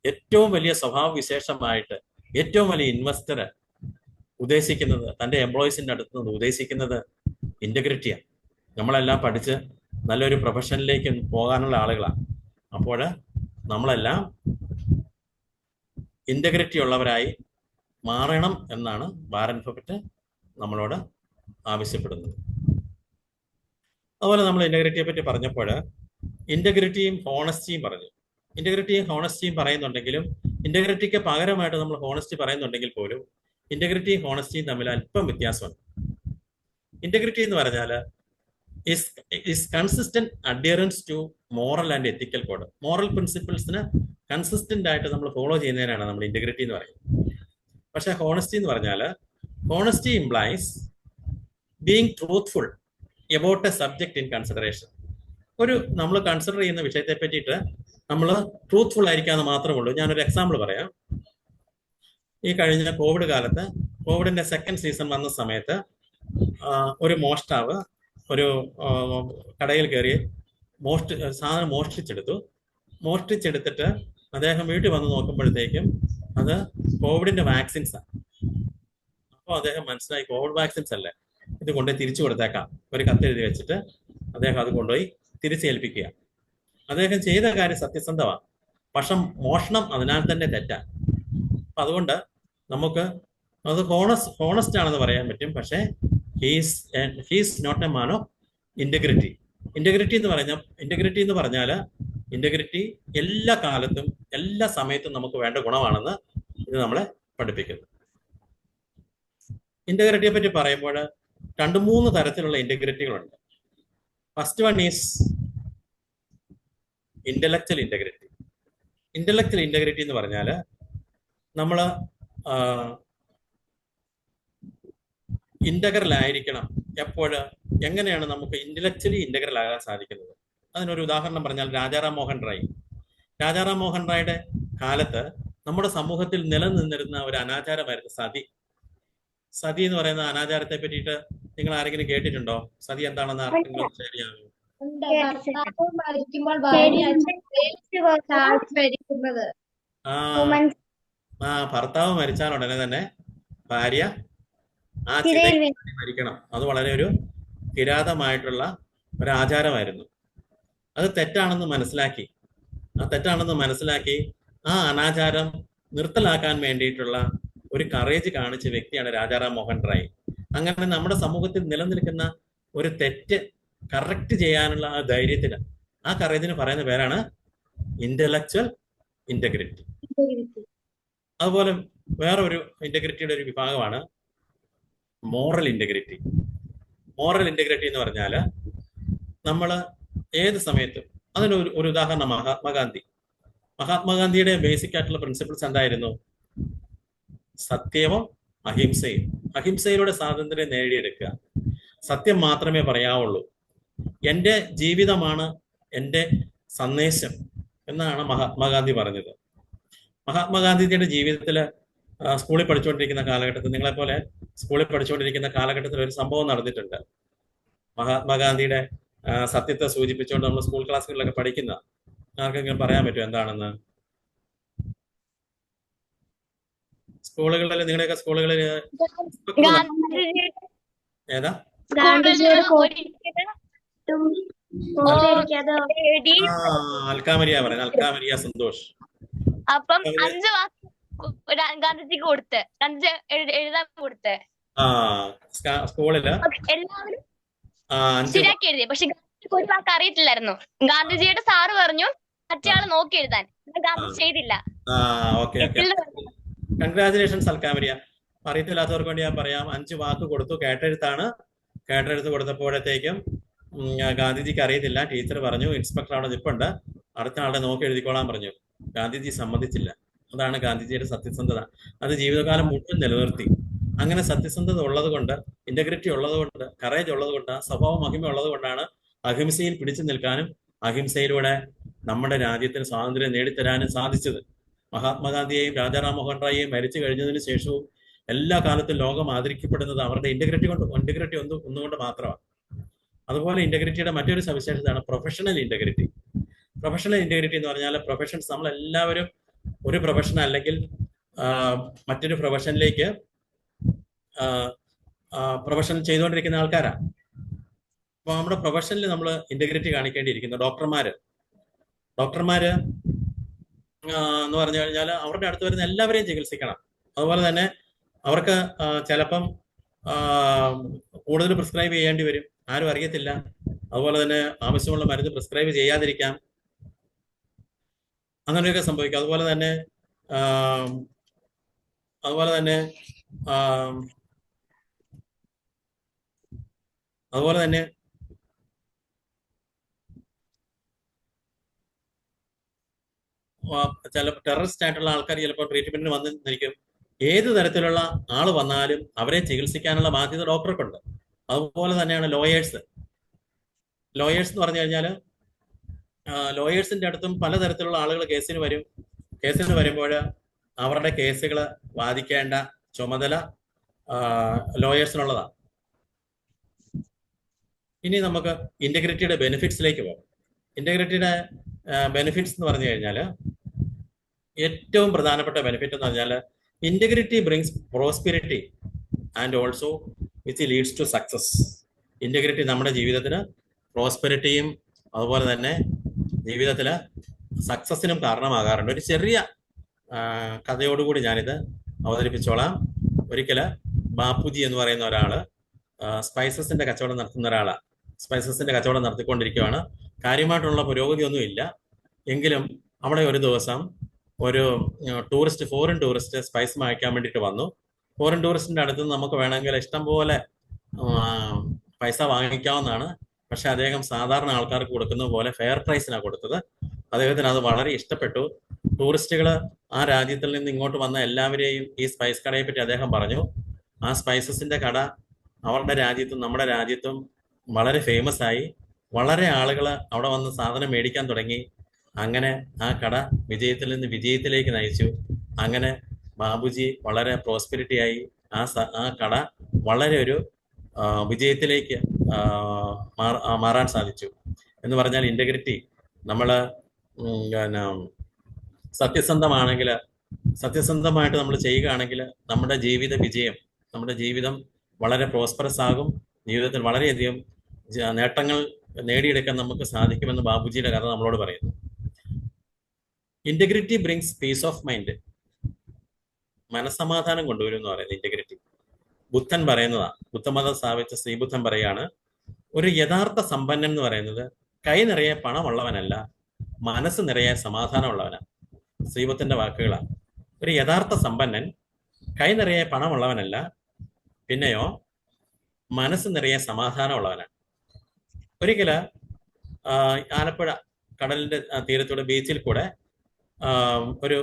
ഏറ്റവും വലിയ സ്വഭാവ വിശേഷമായിട്ട് ഏറ്റവും വലിയ ഇൻവെസ്റ്റർ ഉദ്ദേശിക്കുന്നത്, തൻ്റെ എംപ്ലോയീസിന്റെ അടുത്ത് നിന്ന് ഉദ്ദേശിക്കുന്നത് ഇന്റഗ്രിറ്റിയാണ്. നമ്മളെല്ലാം പഠിച്ച് നല്ലൊരു പ്രൊഫഷനിലേക്ക് പോകാനുള്ള ആളുകളാണ്. അപ്പോൾ നമ്മളെല്ലാം ഇന്റഗ്രിറ്റി ഉള്ളവരായി മാറണം എന്നാണ് വാറൻ ബഫറ്റ് നമ്മളോട് ആവശ്യപ്പെടുന്നത്. അതുപോലെ നമ്മൾ ഇന്റഗ്രിറ്റിയെ പറ്റി പറഞ്ഞപ്പോൾ ഇന്റഗ്രിറ്റിയും ഹോണസ്റ്റിയും പറഞ്ഞു. ഇന്റഗ്രിറ്റിയും ഹോണസ്റ്റിയും പറയുന്നുണ്ടെങ്കിലും, ഇന്റഗ്രിറ്റിക്ക് പകരമായിട്ട് നമ്മൾ ഹോണസ്റ്റി പറയുന്നുണ്ടെങ്കിൽ പോലും ഇന്റഗ്രിറ്റിയും ഹോണസ്റ്റിയും തമ്മിൽ അല്പം വ്യത്യാസമുണ്ട്. ഇന്റഗ്രിറ്റി എന്ന് പറഞ്ഞാൽ is consistent adherence to moral and ethical code. Moral പ്രിൻസിപ്പിൾസിന് കൺസിസ്റ്റന്റ് ആയിട്ട് നമ്മൾ ഫോളോ ചെയ്യുന്നതിനാണ് നമ്മൾ ഇന്റഗ്രിറ്റി എന്ന് പറയുന്നത്. പക്ഷെ ഹോണസ്റ്റി എന്ന് പറഞ്ഞാൽ, honesty implies being truthful about A subject in consideration. നമ്മൾ കൺസിഡർ ചെയ്യുന്ന വിഷയത്തെ പറ്റിയിട്ട് നമ്മൾ ട്രൂത്ത്ഫുൾ ആയിരിക്കാന്ന് മാത്രമേ ഉള്ളൂ. ഞാനൊരു എക്സാമ്പിൾ പറയാം. ഈ കഴിഞ്ഞ കോവിഡ് കാലത്ത്, കോവിഡിന്റെ സെക്കൻഡ് സീസൺ വന്ന സമയത്ത് ഒരു മോഷ്ടാവ് ഒരു കടയിൽ കയറി സാധനം മോഷ്ടിച്ചെടുത്തിട്ട് അദ്ദേഹം വീട്ടിൽ വന്ന് നോക്കുമ്പോഴത്തേക്കും അത് കോവിഡിന്റെ വാക്സിൻസ് ആണ്. അപ്പോൾ അദ്ദേഹം മനസ്സിലായി, കോവിഡ് വാക്സിൻസ് അല്ലേ, ഇത് കൊണ്ടുപോയി തിരിച്ചു കൊടുത്തേക്കാം. ഒരു കത്തെഴുതി വെച്ചിട്ട് അദ്ദേഹം അത് കൊണ്ടുപോയി തിരിച്ചേൽപ്പിക്കുക. അദ്ദേഹം ചെയ്ത കാര്യം സത്യസന്ധമാണ്, പക്ഷെ മോഷണം അതിനാൽ തന്നെ തെറ്റാണ്. അപ്പൊ അതുകൊണ്ട് നമുക്ക് അത് ഹോണസ്റ്റ് ആണെന്ന് പറയാൻ പറ്റും. പക്ഷേ he's not a man of integrity. Integrity എന്ന് പറഞ്ഞാൽ ഇന്റഗ്രിറ്റി എല്ലാ കാലത്തും എല്ലാ സമയത്തും നമുക്ക് വേണ്ട ഗുണമാണെന്ന് ഇത് നമ്മളെ പഠിപ്പിക്കുന്നു. ഇന്റഗ്രിറ്റിയെ പറ്റി പറയുമ്പോൾ 2-3 തരത്തിലുള്ള ഇന്റഗ്രിറ്റികളുണ്ട്. First one is intellectual integrity. Intellectual integrity എന്ന് പറഞ്ഞാൽ നമ്മൾ ഇന്റഗ്രൽ ആയിരിക്കണം. എപ്പോഴ് എങ്ങനെയാണ് നമുക്ക് ഇന്റലക്ച്വലി ഇന്റഗ്രൽ ആകാൻ സാധിക്കുന്നത്? അതിനൊരു ഉദാഹരണം പറഞ്ഞാൽ രാജാറാം മോഹൻ റായ്. രാജാറാം മോഹൻ റായുടെ കാലത്ത് നമ്മുടെ സമൂഹത്തിൽ നിലനിന്നിരുന്ന ഒരു അനാചാരമായിരുന്നു സതി. സതി എന്ന് പറയുന്ന അനാചാരത്തെ പറ്റിയിട്ട് നിങ്ങൾ ആരെങ്കിലും കേട്ടിട്ടുണ്ടോ? സതി എന്താണെന്ന് ആർക്കെങ്കിലും ഷെയർ ചെയ്യാമോ? മരിക്കുമ്പോൾ ഭാര്യ മരിക്കുന്നത്. ഭർത്താവ് മരിച്ചാൽ ഉടനെ തന്നെ ഭാര്യ ആ ചിതയിൽ മരിക്കണം. അത് വളരെ ഒരു കിരാതമായിട്ടുള്ള ഒരു ആചാരമായിരുന്നു. അത് തെറ്റാണെന്ന് മനസ്സിലാക്കി ആ അനാചാരം നിർത്തലാക്കാൻ വേണ്ടിയിട്ടുള്ള ഒരു കറേജ് കാണിച്ച വ്യക്തിയാണ് രാജാറാം മോഹൻ റായ്. അങ്ങനെ നമ്മുടെ സമൂഹത്തിൽ നിലനിൽക്കുന്ന ഒരു തെറ്റ് കറക്റ്റ് ചെയ്യാനുള്ള ആ ധൈര്യത്തിന്, ആ കറേജിന് പറയുന്ന പേരാണ് ഇന്റലക്ച്വൽ ഇന്റഗ്രിറ്റി. അതുപോലെ വേറൊരു ഇന്റഗ്രിറ്റിയുടെ ഒരു വിഭാഗമാണ് മോറൽ ഇന്റഗ്രിറ്റി. മോറൽ ഇന്റഗ്രിറ്റി എന്ന് പറഞ്ഞാൽ നമ്മൾ ഏത് സമയത്തും, അതിനൊരു ഉദാഹരണം മഹാത്മാഗാന്ധിയുടെ ബേസിക് ആയിട്ടുള്ള പ്രിൻസിപ്പിൾസ് എന്തായിരുന്നു? സത്യവും അഹിംസയും. അഹിംസയിലൂടെ സ്വാതന്ത്ര്യം നേടിയെടുക്കുക. സത്യം മാത്രമേ പറയാവുള്ളൂ. എൻ്റെ ജീവിതമാണ് എൻ്റെ സന്ദേശം എന്നാണ് മഹാത്മാഗാന്ധി പറഞ്ഞത്. മഹാത്മാഗാന്ധിജിയുടെ ജീവിതത്തിൽ സ്കൂളിൽ പഠിച്ചുകൊണ്ടിരിക്കുന്ന കാലഘട്ടത്തിൽ, നിങ്ങളെപ്പോലെ സ്കൂളിൽ പഠിച്ചുകൊണ്ടിരിക്കുന്ന കാലഘട്ടത്തിൽ ഒരു സംഭവം നടന്നിട്ടുണ്ട്. മഹാത്മാഗാന്ധിയുടെ സത്യത്തെ സൂചിപ്പിച്ചുകൊണ്ട് നമ്മൾ സ്കൂൾ ക്ലാസ്സുകളിലൊക്കെ പഠിക്കുന്ന ആർക്കെങ്കിലും പറയാൻ പറ്റുമോ എന്താണെന്ന്? സ്കൂളുകളിൽ, നിങ്ങളുടെയൊക്കെ സ്കൂളുകളിൽ ഏതാ? അൽക്കാമരിയ പറയുന്നത്, അൽക്കാമരിയ സന്തോഷ്. അപ്പം 5 വാക്ക് ഗാന്ധിജിക്ക് കൊടുത്ത്, 5 എഴുതാൻ കൊടുത്ത് സ്കൂളില് എല്ലാവരും ശരിയാക്കി എഴുതി. പക്ഷെ ഗാന്ധിജിക്ക് ഒരു വാക്ക് അറിയത്തില്ലായിരുന്നു. ഗാന്ധിജിയുടെ സാറ് പറഞ്ഞു മറ്റേയാള് നോക്കി എഴുതാൻ. ഗാന്ധിജി ചെയ്തില്ല. കൺഗ്രാചുലേഷൻസ് അൽക്കാമരിയ. അറിയത്തില്ലാത്തവർക്ക് വേണ്ടി ഞാൻ പറയാം. 5 വാക്ക് കൊടുത്തു. കേട്ടെഴുത്താണ്. കേട്ടെഴുത്ത് കൊടുത്തപ്പോഴത്തേക്കും ഗാന്ധിജിക്ക് അറിയത്തില്ല. ടീച്ചർ പറഞ്ഞു ഇൻസ്പെക്ടർ അവിടെ നിൽപ്പുണ്ട്, അടുത്ത ആളുടെ നോക്കി എഴുതിക്കോളാൻ പറഞ്ഞു. ഗാന്ധിജി സമ്മതിച്ചില്ല. അതാണ് ഗാന്ധിജിയുടെ സത്യസന്ധത. അത് ജീവിതകാലം മുഴുവൻ നിലനിർത്തി. അങ്ങനെ സത്യസന്ധത ഉള്ളത് കൊണ്ട്, ഇന്റഗ്രിറ്റി ഉള്ളത് കൊണ്ട്, കറേജ് ഉള്ളത് കൊണ്ട്, സ്വഭാവ മഹിമ ഉള്ളത് കൊണ്ടാണ് അഹിംസയിൽ പിടിച്ചു നിൽക്കാനും അഹിംസയിലൂടെ നമ്മുടെ രാജ്യത്തിന് സ്വാതന്ത്ര്യം നേടിത്തരാനും സാധിച്ചത്. മഹാത്മാഗാന്ധിയെയും രാജാറാം മോഹൻ റായിയെയും മരിച്ചു കഴിഞ്ഞതിന് ശേഷവും എല്ലാ കാലത്തും ലോകം ആദരിക്കപ്പെടുന്നത് അവരുടെ ഇന്റഗ്രിറ്റി ഒന്നുകൊണ്ട് മാത്രമാണ്. അതുപോലെ ഇന്റഗ്രിറ്റിയുടെ മറ്റൊരു സവിശേഷതയാണ് പ്രൊഫഷണൽ ഇന്റഗ്രിറ്റി. പ്രൊഫഷണൽ ഇന്റഗ്രിറ്റി എന്ന് പറഞ്ഞാൽ പ്രൊഫഷൻസ്, നമ്മളെല്ലാവരും ഒരു പ്രൊഫഷൻ അല്ലെങ്കിൽ മറ്റൊരു പ്രൊഫഷനിലേക്ക് പ്രൊഫഷൻ ചെയ്തുകൊണ്ടിരിക്കുന്ന ആൾക്കാരാണ്. അപ്പൊ നമ്മുടെ പ്രൊഫഷനിൽ നമ്മൾ ഇന്റഗ്രിറ്റി കാണിക്കേണ്ടിയിരിക്കുന്നു. ഡോക്ടർമാര് എന്ന് പറഞ്ഞു കഴിഞ്ഞാൽ അവരുടെ അടുത്ത് വരുന്ന എല്ലാവരെയും ചികിത്സിക്കണം. അതുപോലെ തന്നെ അവർക്ക് ചിലപ്പം കൂടുതൽ പ്രിസ്ക്രൈബ് ചെയ്യേണ്ടി വരും, ആരും അറിയത്തില്ല. അതുപോലെ തന്നെ ആവശ്യമുള്ള മരുന്ന് പ്രിസ്ക്രൈബ് ചെയ്യാതിരിക്കാം, അങ്ങനെയൊക്കെ സംഭവിക്കും. അതുപോലെ തന്നെ ചില ടെററിസ്റ്റ് ആയിട്ടുള്ള ആൾക്കാർ ചിലപ്പോൾ ട്രീറ്റ്മെന്റിന് വന്നിരിക്കും. ഏത് തരത്തിലുള്ള ആള് വന്നാലും അവരെ ചികിത്സിക്കാനുള്ള ബാധ്യത ഡോക്ടർക്കുണ്ട്. അതുപോലെ തന്നെയാണ് ലോയേഴ്സ് എന്ന് പറഞ്ഞു കഴിഞ്ഞാൽ ലോയേഴ്സിന്റെ അടുത്തും പലതരത്തിലുള്ള ആളുകൾ കേസിന് വരുമ്പോൾ അവരുടെ കേസുകൾ വാദിക്കേണ്ട ചുമതല ലോയേഴ്സിനുള്ളതാണ്. ഇനി നമുക്ക് ഇന്റഗ്രിറ്റിയുടെ ബെനിഫിറ്റ്സിലേക്ക് പോകാം. ഇന്റഗ്രിറ്റിയുടെ ബെനിഫിറ്റ്സ് എന്ന് പറഞ്ഞു കഴിഞ്ഞാൽ ഏറ്റവും പ്രധാനപ്പെട്ട ബെനിഫിറ്റ് എന്ന് പറഞ്ഞാൽ integrity brings prosperity and also which leads to success. Integrity നമ്മുടെ ജീവിതത്തിന് പ്രോസ്പെരിറ്റിയും അതുപോലെ തന്നെ ജീവിതത്തിൽ സക്സസിനും കാരണമാകാറുണ്ട്. ഒരു ചെറിയ കഥയോടുകൂടി ഞാനിത് അവതരിപ്പിച്ചോളാം. ഒരിക്കൽ ബാപ്പുജി എന്ന് പറയുന്ന ഒരാള് സ്പൈസസിന്റെ കച്ചവടം നടത്തുന്ന ഒരാളാണ്. സ്പൈസസിന്റെ കച്ചവടം നടത്തിക്കൊണ്ടിരിക്കുകയാണ്. കാര്യമായിട്ടുള്ള പുരോഗതിയൊന്നും ഇല്ല. എങ്കിലും അവിടെ ഒരു ദിവസം ഒരു ഫോറിൻ ടൂറിസ്റ്റ് സ്പൈസ് വാങ്ങിക്കാൻ വേണ്ടിയിട്ട് വന്നു. ഫോറിൻ ടൂറിസ്റ്റിന്റെ അടുത്ത് നമുക്ക് വേണമെങ്കിൽ ഇഷ്ടം പോലെ പൈസ വാങ്ങിക്കാവുന്നതാണ്. പക്ഷെ അദ്ദേഹം സാധാരണ ആൾക്കാർക്ക് കൊടുക്കുന്ന പോലെ ഫെയർ പ്രൈസിനാണ് കൊടുത്തത്. അദ്ദേഹത്തിന് അത് വളരെ ഇഷ്ടപ്പെട്ടു. ടൂറിസ്റ്റുകൾ ആ രാജ്യത്തിൽ നിന്ന് ഇങ്ങോട്ട് വന്ന എല്ലാവരെയും ഈ സ്പൈസ് കടയെ പറ്റി അദ്ദേഹം പറഞ്ഞു. ആ സ്പൈസസിന്റെ കട അവരുടെ രാജ്യത്തും നമ്മുടെ രാജ്യത്തും വളരെ ഫേമസ് ആയി. വളരെ ആളുകൾ അവിടെ വന്ന് സാധനം മേടിക്കാൻ തുടങ്ങി. അങ്ങനെ ആ കട വിജയത്തിൽ നിന്ന് വിജയത്തിലേക്ക് നയിച്ചു. അങ്ങനെ ബാബുജി വളരെ പ്രോസ്പെരിറ്റി ആയി. ആ കട വളരെ ഒരു വിജയത്തിലേക്ക് മാറാൻ സാധിച്ചു. എന്ന് പറഞ്ഞാൽ ഇന്റഗ്രിറ്റി, നമ്മൾ പിന്നെ സത്യസന്ധമായിട്ട് നമ്മൾ ചെയ്യുകയാണെങ്കിൽ നമ്മുടെ ജീവിത വിജയം, നമ്മുടെ ജീവിതം വളരെ പ്രോസ്പെറസ് ആകും. ജീവിതത്തിൽ വളരെയധികം നേട്ടങ്ങൾ നേടിയെടുക്കാൻ നമുക്ക് സാധിക്കുമെന്ന് ബാബുജിയുടെ കഥ നമ്മളോട് പറയുന്നു. Integrity brings peace of mind. മനസ്സമാധാനം കൊണ്ടുവരും എന്ന് പറയുന്നത് ഇന്റഗ്രിറ്റി. ബുദ്ധൻ പറയുന്നതാ. ബുദ്ധമതം സ്ഥാപിച്ച ശ്രീബുദ്ധൻ പറയാണ്, ഒരു യഥാർത്ഥ സമ്പന്നൻ എന്ന് പറയുന്നത് കൈ നിറയെ പണമുള്ളവനല്ല, മനസ്സ് നിറയെ സമാധാനമുള്ളവനാണ്. ശ്രീബുദ്ധന്റെ വാക്കുകളാണ്. ഒരു യഥാർത്ഥ സമ്പന്നൻ കൈ നിറയെ പണമുള്ളവനല്ല, പിന്നെയോ മനസ്സ് നിറയെ സമാധാനമുള്ളവനാണ്. ഒരിക്കല് ആലപ്പുഴ കടലിന്റെ തീരത്തൂടെ ബീച്ചിൽ കൂടെ ഒരു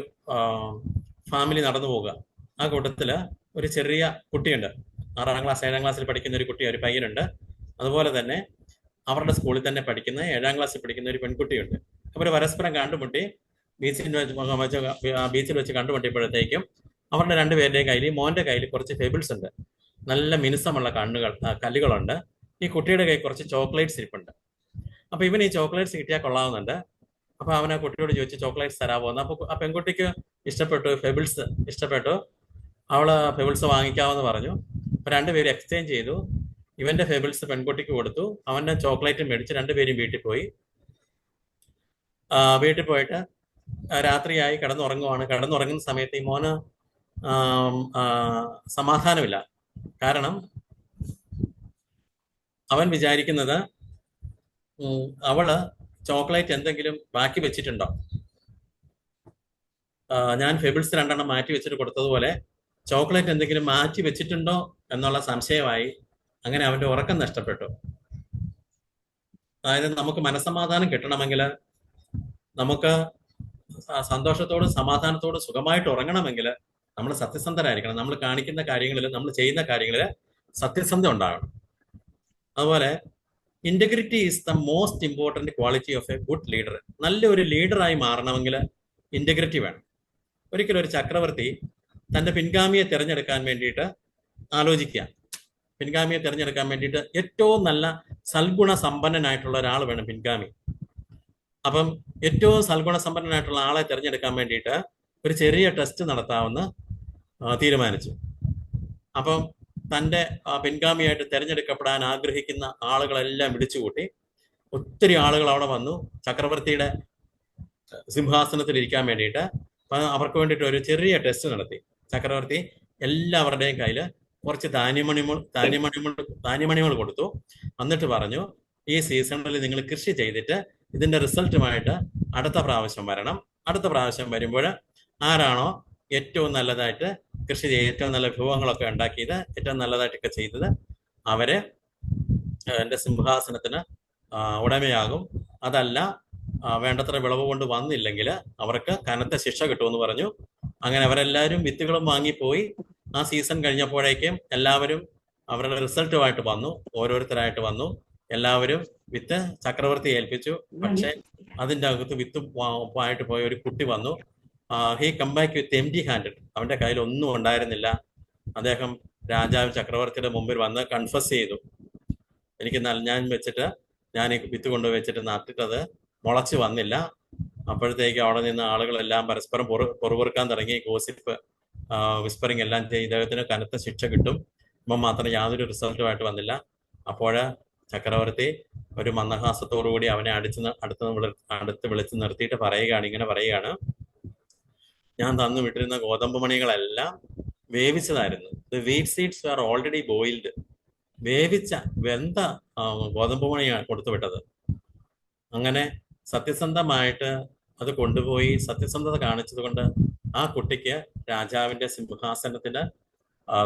ഫാമിലി നടന്നു പോവുക. ആ കൂട്ടത്തില് ഒരു ചെറിയ കുട്ടിയുണ്ട്. 6-ാം ക്ലാസ് 7-ാം ക്ലാസ്സിൽ പഠിക്കുന്ന ഒരു കുട്ടി, ഒരു പയ്യനുണ്ട്. അതുപോലെ തന്നെ അവരുടെ സ്കൂളിൽ തന്നെ പഠിക്കുന്ന 7-ാം ക്ലാസ്സിൽ പഠിക്കുന്ന ഒരു പെൺകുട്ടിയുണ്ട്. അവർ പരസ്പരം കണ്ടുമുട്ടി ബീച്ചിൽ വെച്ച് കണ്ടുമുട്ടിയപ്പോഴത്തേക്കും അവരുടെ രണ്ടുപേരുടെയും കയ്യിൽ, മോന്റെ കയ്യിൽ കുറച്ച് ഫെബിൾസ് ഉണ്ട്, നല്ല മിനുസമുള്ള കല്ലുകളുണ്ട്. ഈ കുട്ടിയുടെ കയ്യിൽ കുറച്ച് ചോക്ലേറ്റ്സ് ഇരിപ്പുണ്ട്. അപ്പൊ ഇവൻ ഈ ചോക്ലേറ്റ്സ് കിട്ടിയാൽ കൊള്ളാവുന്നുണ്ട്. അപ്പൊ അവൻ ആ കുട്ടിയോട് ചോദിച്ചു ചോക്ലേറ്റ്സ് തരാമോ എന്ന്. അപ്പൊ ആ പെൺകുട്ടിക്ക് ഇഷ്ടപ്പെട്ടു, ഫെബിൾസ് ഇഷ്ടപ്പെട്ടു. അവള് ഫെബിൾസ് വാങ്ങിക്കാമെന്ന് പറഞ്ഞു. അപ്പൊ രണ്ടുപേരും എക്സ്ചേഞ്ച് ചെയ്തു. ഇവന്റെ ഫെബിൾസ് പെൺകുട്ടിക്ക് കൊടുത്തു, അവന്റെ ചോക്ലേറ്റ് മേടിച്ച് രണ്ടുപേരും വീട്ടിൽ പോയി. വീട്ടിൽ പോയിട്ട് രാത്രിയായി കിടന്നുറങ്ങുവാണ്. കിടന്നുറങ്ങുന്ന സമയത്ത് ഈ മോന് സമാധാനമില്ല. കാരണം അവൻ വിചാരിക്കുന്നത് അവള് ചോക്ലേറ്റ് എന്തെങ്കിലും ബാക്കി വെച്ചിട്ടുണ്ടോ, ഞാൻ ഫെബിൾസ് 2 മാറ്റി വെച്ചിട്ട് കൊടുത്തതുപോലെ ചോക്ലേറ്റ് എന്തെങ്കിലും മാറ്റി വെച്ചിട്ടുണ്ടോ എന്നുള്ള സംശയമായി. അങ്ങനെ അവന്റെ ഉറക്കം നഷ്ടപ്പെട്ടു. അതായത് നമുക്ക് മനസ്സമാധാനം കിട്ടണമെങ്കിൽ, നമുക്ക് സന്തോഷത്തോടും സമാധാനത്തോടും സുഖമായിട്ട് ഉറങ്ങണമെങ്കിൽ നമ്മൾ സത്യസന്ധരായിരിക്കണം. നമ്മൾ കാണിക്കുന്ന കാര്യങ്ങളിൽ, നമ്മൾ ചെയ്യുന്ന കാര്യങ്ങളിൽ സത്യസന്ധത ഉണ്ടാകണം. അതുപോലെ integrity is the most important quality of A good leader. നല്ലൊരു ലീഡറായി മാറണമെങ്കിൽ ഇന്റഗ്രിറ്റി വേണം. ഒരിക്കലും ഒരു ചക്രവർത്തി തന്റെ പിൻഗാമിയെ തിരഞ്ഞെടുക്കാൻ വേണ്ടിയിട്ട് ആലോചിക്കുക. പിൻഗാമിയെ തിരഞ്ഞെടുക്കാൻ വേണ്ടിയിട്ട് ഏറ്റവും നല്ല സൽഗുണ സമ്പന്നനായിട്ടുള്ള ഒരാൾ വേണം പിൻഗാമി. അപ്പം ഏറ്റവും സൽഗുണ സമ്പന്നനായിട്ടുള്ള ആളെ തിരഞ്ഞെടുക്കാൻ വേണ്ടിയിട്ട് ഒരു ചെറിയ ടെസ്റ്റ് നടത്താമെന്ന് തീരുമാനിച്ചു. അപ്പം തൻ്റെ പിൻഗാമിയായിട്ട് തിരഞ്ഞെടുക്കപ്പെടാൻ ആഗ്രഹിക്കുന്ന ആളുകളെല്ലാം വിളിച്ചുകൂട്ടി. ഒത്തിരി ആളുകൾ അവിടെ വന്നു ചക്രവർത്തിയുടെ സിംഹാസനത്തിൽ ഇരിക്കാൻ വേണ്ടിയിട്ട്. അവർക്ക് വേണ്ടിയിട്ട് ഒരു ചെറിയ ടെസ്റ്റ് നടത്തി. ചക്രവർത്തി എല്ലാവരുടെയും കയ്യിൽ കുറച്ച് ധാന്യമണികൾ കൊടുത്തു. എന്നിട്ട് പറഞ്ഞു, ഈ സീസണിൽ നിങ്ങൾ കൃഷി ചെയ്തിട്ട് ഇതിന്റെ റിസൾട്ടുമായിട്ട് അടുത്ത പ്രാവശ്യം വരണം. അടുത്ത പ്രാവശ്യം വരുമ്പോൾ ആരാണോ ഏറ്റവും നല്ലതായിട്ട് കൃഷി ചെയ്ത് ഏറ്റവും നല്ല വിഭവങ്ങളൊക്കെ ഉണ്ടാക്കിയത്, ഏറ്റവും നല്ലതായിട്ടൊക്കെ ചെയ്തത്, അവര് എൻ്റെ സിംഹാസനത്തിന് ഉടമയാകും. അതല്ല വേണ്ടത്ര വിളവ് കൊണ്ട് വന്നില്ലെങ്കിൽ അവർക്ക് കനത്ത ശിക്ഷ കിട്ടുമെന്ന് പറഞ്ഞു. അങ്ങനെ അവരെല്ലാവരും വിത്തുകളും വാങ്ങിപ്പോയി. ആ സീസൺ കഴിഞ്ഞപ്പോഴേക്കും എല്ലാവരും അവരുടെ റിസൾട്ടുമായിട്ട് വന്നു, ഓരോരുത്തരായിട്ട് വന്നു. എല്ലാവരും വിത്ത് ചക്രവർത്തി ഏൽപ്പിച്ചു. പക്ഷെ അതിൻ്റെ അകത്ത് വിത്ത് ആയിട്ട് പോയ ഒരു കുട്ടി വന്നു. He come back with empty handed. അവന്റെ കയ്യിൽ ഒന്നും ഉണ്ടായിരുന്നില്ല. അദ്ദേഹം രാജാവ് ചക്രവർത്തിയുടെ മുമ്പിൽ വന്ന് കൺഫസ് ചെയ്തു, എനിക്ക് ഞാൻ ഈ വിത്ത് കൊണ്ടുവച്ചിട്ട് നട്ടിട്ടത് മുളച്ച് വന്നില്ല. അപ്പോഴത്തേക്ക് അവിടെ നിന്ന് ആളുകളെല്ലാം പരസ്പരം പൊറുപൊറുക്കാൻ തുടങ്ങി. ഗോസിപ്പ്, വിസ്പറിങ് എല്ലാം ചെയ്ത് ഇദ്ദേഹത്തിന് കനത്ത ശിക്ഷ കിട്ടും. ഇപ്പം മാത്രം യാതൊരു റിസൾട്ടുമായിട്ട് വന്നില്ല. അപ്പോഴ് ചക്രവർത്തി ഒരു മന്ദഹാസത്തോടുകൂടി അവനെ അടുത്ത് വിളിച്ച് നിർത്തിയിട്ട് ഇങ്ങനെ പറയുകയാണ്, ഞാൻ തന്നു വിട്ടിരുന്ന ഗോതമ്പ് മണികളെല്ലാം വേവിച്ചതായിരുന്നു. The wheat seeds are already boiled. വെന്ത ഗോതമ്പ് മണിയാണ് കൊടുത്തു വിട്ടത്. അങ്ങനെ സത്യസന്ധമായിട്ട് അത് കൊണ്ടുപോയി സത്യസന്ധത കാണിച്ചത് കൊണ്ട് ആ കുട്ടിക്ക് രാജാവിന്റെ സിംഹാസനത്തിന്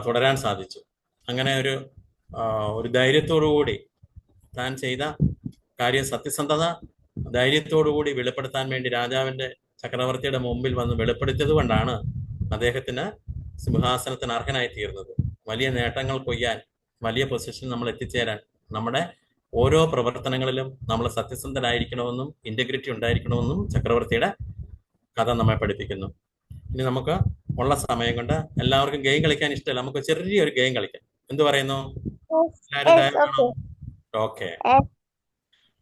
തുടരാൻ സാധിച്ചു. അങ്ങനെ ഒരു ധൈര്യത്തോടുകൂടി താൻ ചെയ്ത കാര്യം സത്യസന്ധത ധൈര്യത്തോടുകൂടി വെളിപ്പെടുത്താൻ വേണ്ടി രാജാവിന്റെ ചക്രവർത്തിയുടെ മുമ്പിൽ വന്ന് വെളിപ്പെടുത്തിയത് കൊണ്ടാണ് അദ്ദേഹത്തിന് സിംഹാസനത്തിന് അർഹനായി തീർന്നത്. വലിയ നേട്ടങ്ങൾ കൊയ്യാൻ, വലിയ പൊസിഷനിൽ നമ്മൾ എത്തിച്ചേരാൻ നമ്മുടെ ഓരോ പ്രവർത്തനങ്ങളിലും നമ്മൾ സത്യസന്ധരായിരിക്കണമെന്നും ഇന്റഗ്രിറ്റി ഉണ്ടായിരിക്കണമെന്നും ചക്രവർത്തിയുടെ കഥ നമ്മെ പഠിപ്പിക്കുന്നു. ഇനി നമുക്ക് ഉള്ള സമയം കൊണ്ട് എല്ലാവർക്കും ഗെയിം കളിക്കാൻ ഇഷ്ടമല്ല, നമുക്ക് ചെറിയൊരു ഗെയിം കളിക്കാം. എന്ത് പറയുന്നു? എല്ലാവരും തയ്യാറാണോ? ഓക്കെ.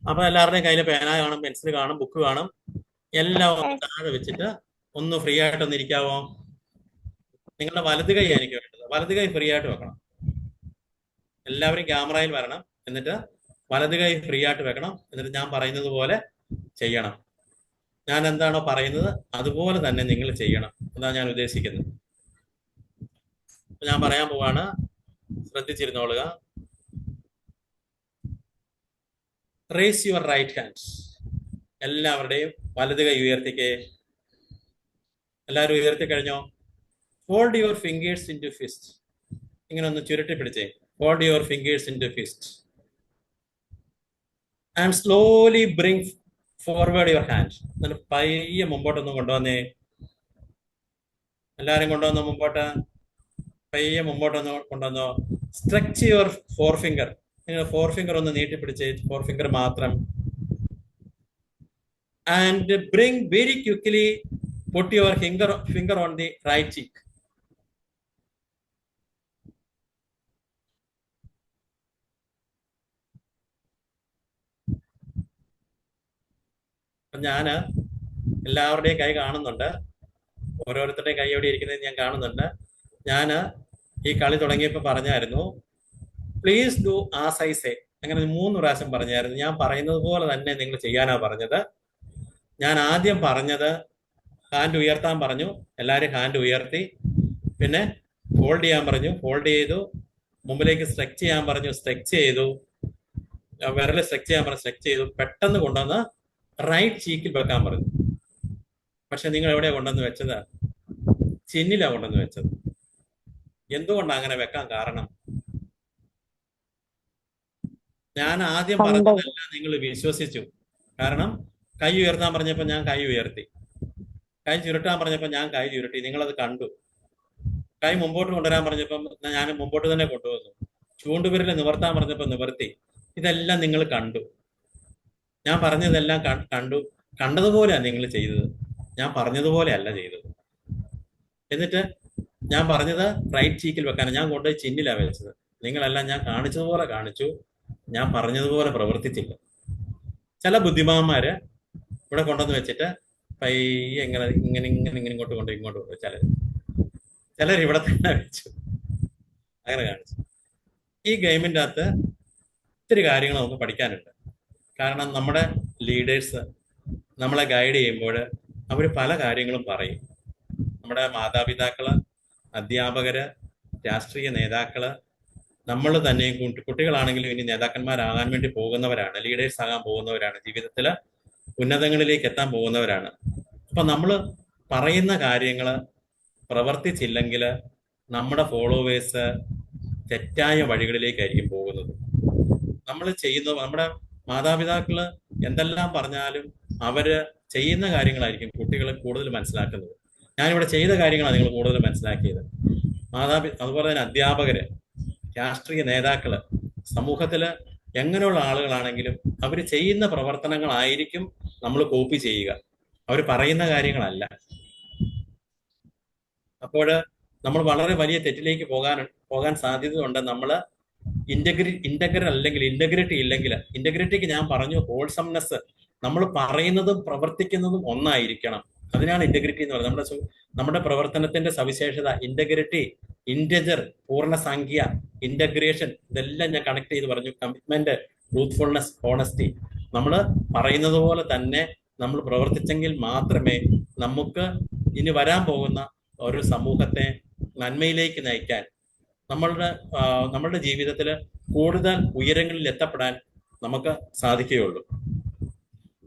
അപ്പൊ എല്ലാവരുടെയും കയ്യിൽ പേന കാണും, പെൻസിൽ കാണും, ബുക്ക് കാണും. എല്ലാം ഒന്ന് താഴെ വെച്ചിട്ട് ഒന്ന് ഫ്രീ ആയിട്ടൊന്ന് ഇരിക്കാവോ? നിങ്ങളുടെ വലത് കൈ എനിക്ക് വേണ്ടത്, വലത് കൈ ഫ്രീ ആയിട്ട് വെക്കണം. എല്ലാവരും ക്യാമറയിൽ വരണം, എന്നിട്ട് വലത് കൈ ഫ്രീ ആയിട്ട് വെക്കണം. എന്നിട്ട് ഞാൻ പറയുന്നത് പോലെ ചെയ്യണം. ഞാൻ എന്താണോ പറയുന്നത് അതുപോലെ തന്നെ നിങ്ങൾ ചെയ്യണം. അതാണ് ഞാൻ ഉദ്ദേശിക്കുന്നത്. ഞാൻ പറയാൻ പോവാണ്, ശ്രദ്ധിച്ചിരുന്നോളുക. Raise your right hand. എല്ലാവരുടെയും വലത് കൈ ഉയർത്തിക്കേ. എല്ലാവരും ഉയർത്തി കഴിഞ്ഞോ? Hold your fingers into fist. ഇങ്ങനെ ഒന്ന് ചുരുട്ടി പിടിച്ചേ. Hold your fingers into fist and slowly bring forward your hand. എന്നിട്ട് പയ്യെ മുമ്പോട്ടൊന്ന് കൊണ്ടുവന്നേ. എല്ലാവരും കൊണ്ടുവന്നോ മുമ്പോട്ട്? പയ്യെ മുമ്പോട്ടൊന്ന് കൊണ്ടുവന്നോ. Stretch your four finger. നിങ്ങൾ ഫോർ ഫിംഗർ ഒന്ന് നീട്ടിപ്പിടിച്ച്, ഫോർ ഫിംഗർ മാത്രം. And bring very quickly put your finger on the right cheek. ഞാന് എല്ലാവരുടെയും കൈ കാണുന്നുണ്ട്, ഓരോരുത്തരുടെയും കൈ എവിടെ ഇരിക്കുന്നത് ഞാൻ കാണുന്നുണ്ട്. ഞാന് ഈ കളി തുടങ്ങിയപ്പോൾ പറഞ്ഞായിരുന്നു, please do as I say. അങ്ങനെ 3 പ്രാവശ്യം പറഞ്ഞായിരുന്നു. ഞാൻ പറയുന്നത് പോലെ തന്നെ നിങ്ങൾ ചെയ്യാനാ പറഞ്ഞത്. ഞാൻ ആദ്യം പറഞ്ഞത് ഹാൻഡ് ഉയർത്താൻ പറഞ്ഞു, എല്ലാവരും ഹാൻഡ് ഉയർത്തി. പിന്നെ ഹോൾഡ് ചെയ്യാൻ പറഞ്ഞു, ഹോൾഡ് ചെയ്തു. മുമ്പിലേക്ക് സ്ട്രെച്ച് ചെയ്യാൻ പറഞ്ഞു, സ്ട്രെച്ച് ചെയ്തു. വിരൽ സ്ട്രെച്ച് ചെയ്യാൻ പറഞ്ഞു, സ്ട്രെച്ച് ചെയ്തു. പെട്ടെന്ന് കൊണ്ടുവന്ന് റൈറ്റ് ചീക്കിൽ വെക്കാൻ പറഞ്ഞു. പക്ഷെ നിങ്ങൾ എവിടെയാ കൊണ്ടുവന്ന് വെച്ചത്? ചിന്നിലാ കൊണ്ടുവന്ന് വെച്ചത്. എന്തുകൊണ്ടാണ് അങ്ങനെ വെക്കാൻ കാരണം? ഞാൻ ആദ്യം പറഞ്ഞതെല്ലാം നിങ്ങൾ വിശ്വസിച്ചു. കാരണം കൈ ഉയർത്താൻ പറഞ്ഞപ്പോൾ ഞാൻ കൈ ഉയർത്തി, കൈ ചുരുട്ടാൻ പറഞ്ഞപ്പോൾ ഞാൻ കൈ ചുരുട്ടി, നിങ്ങളത് കണ്ടു. കൈ മുമ്പോട്ട് കൊണ്ടുവരാൻ പറഞ്ഞപ്പം ഞാൻ മുമ്പോട്ട് തന്നെ കൊണ്ടുവന്നു. ചൂണ്ടുവിരൽ നിവർത്താൻ പറഞ്ഞപ്പോൾ നിവർത്തി. ഇതെല്ലാം നിങ്ങൾ കണ്ടു. ഞാൻ പറഞ്ഞതെല്ലാം കണ്ടു. കണ്ടതുപോലെയാണ് നിങ്ങൾ ചെയ്തത്, ഞാൻ പറഞ്ഞതുപോലെ അല്ല ചെയ്തത്. എന്നിട്ട് ഞാൻ പറഞ്ഞത് റൈറ്റ് ചീക്കിൽ വെക്കാൻ, ഞാൻ കൊണ്ടുപോയി ചിന്നിലാണ് വെച്ചത്. നിങ്ങളെല്ലാം ഞാൻ കാണിച്ചതുപോലെ കാണിച്ചു, ഞാൻ പറഞ്ഞതുപോലെ പ്രവർത്തിച്ചില്ല. ചില ബുദ്ധിമാന്മാര് ഇവിടെ കൊണ്ടുവന്ന് വെച്ചിട്ട് പയ്യെ ഇങ്ങനെ ഇങ്ങനെ ഇങ്ങനെ ഇങ്ങനെ ഇങ്ങോട്ട് കൊണ്ട് ഇങ്ങോട്ട് കൊണ്ട് ചിലർ ഇവിടെ തന്നെ വെച്ചു, അങ്ങനെ കാണിച്ചു. ഈ ഗെയിമിൻ്റെ അകത്ത് ഒത്തിരി കാര്യങ്ങൾ നമുക്ക് പഠിക്കാനുണ്ട്. കാരണം നമ്മുടെ ലീഡേഴ്സ് നമ്മളെ ഗൈഡ് ചെയ്യുമ്പോൾ അവർ പല കാര്യങ്ങളും പറയും. നമ്മുടെ മാതാപിതാക്കള്, അധ്യാപകര്, രാഷ്ട്രീയ നേതാക്കള്, നമ്മൾ തന്നെയും കുട്ടികളാണെങ്കിലും ഇനി നേതാക്കന്മാരാകാൻ വേണ്ടി പോകുന്നവരാണ്, ലീഡേഴ്സ് ആകാൻ പോകുന്നവരാണ്, ജീവിതത്തിൽ ഉന്നതങ്ങളിലേക്ക് എത്താൻ പോകുന്നവരാണ്. അപ്പൊ നമ്മൾ പറയുന്ന കാര്യങ്ങൾ പ്രവർത്തിച്ചില്ലെങ്കിൽ നമ്മുടെ ഫോളോവേഴ്സ് തെറ്റായ വഴികളിലേക്കായിരിക്കും പോകുന്നത്. നമ്മൾ ചെയ്യുന്ന നമ്മുടെ മാതാപിതാക്കള് എന്തെല്ലാം പറഞ്ഞാലും അവര് ചെയ്യുന്ന കാര്യങ്ങളായിരിക്കും കുട്ടികൾ കൂടുതൽ മനസ്സിലാക്കുന്നത്. ഞാനിവിടെ ചെയ്ത കാര്യങ്ങളാണ് നിങ്ങൾ കൂടുതൽ മനസ്സിലാക്കിയത്. അതുപോലെ തന്നെ അധ്യാപകര്, രാഷ്ട്രീയ നേതാക്കള്, സമൂഹത്തില് എങ്ങനെയുള്ള ആളുകളാണെങ്കിലും അവർ ചെയ്യുന്ന പ്രവർത്തനങ്ങളായിരിക്കും നമ്മൾ കോപ്പി ചെയ്യുക, അവർ പറയുന്ന കാര്യങ്ങളല്ല. അപ്പോൾ നമ്മൾ വളരെ വലിയ തെറ്റിലേക്ക് പോകാൻ സാധ്യതയുണ്ട്. നമ്മൾ ഇന്റഗ്രിറ്റി ഇല്ലെങ്കിൽ, ഇന്റഗ്രിറ്റിക്ക് ഞാൻ പറഞ്ഞു ഹോൾസംനെസ്, നമ്മൾ പറയുന്നതും പ്രവർത്തിക്കുന്നതും ഒന്നായിരിക്കണം. അതിനാണ് ഇന്റഗ്രിറ്റി എന്ന് പറയുന്നത്. നമ്മുടെ പ്രവർത്തനത്തിന്റെ സവിശേഷത ഇന്റഗ്രിറ്റി, ഇന്റജർ, പൂർണ്ണസംഖ്യ, ഇന്റഗ്രേഷൻ, ഇതെല്ലാം ഞാൻ കണക്ട് ചെയ്ത് പറഞ്ഞു. Commitment, truthfulness, honesty. നമ്മൾ പറയുന്നത് പോലെ തന്നെ നമ്മൾ പ്രവർത്തിച്ചെങ്കിൽ മാത്രമേ നമുക്ക് ഇനി വരാൻ പോകുന്ന ഒരു സമൂഹത്തെ നന്മയിലേക്ക് നയിക്കാൻ, നമ്മളുടെ ജീവിതത്തിൽ കൂടുതൽ ഉയരങ്ങളിൽ എത്തപ്പെടാൻ നമുക്ക് സാധിക്കുകയുള്ളൂ.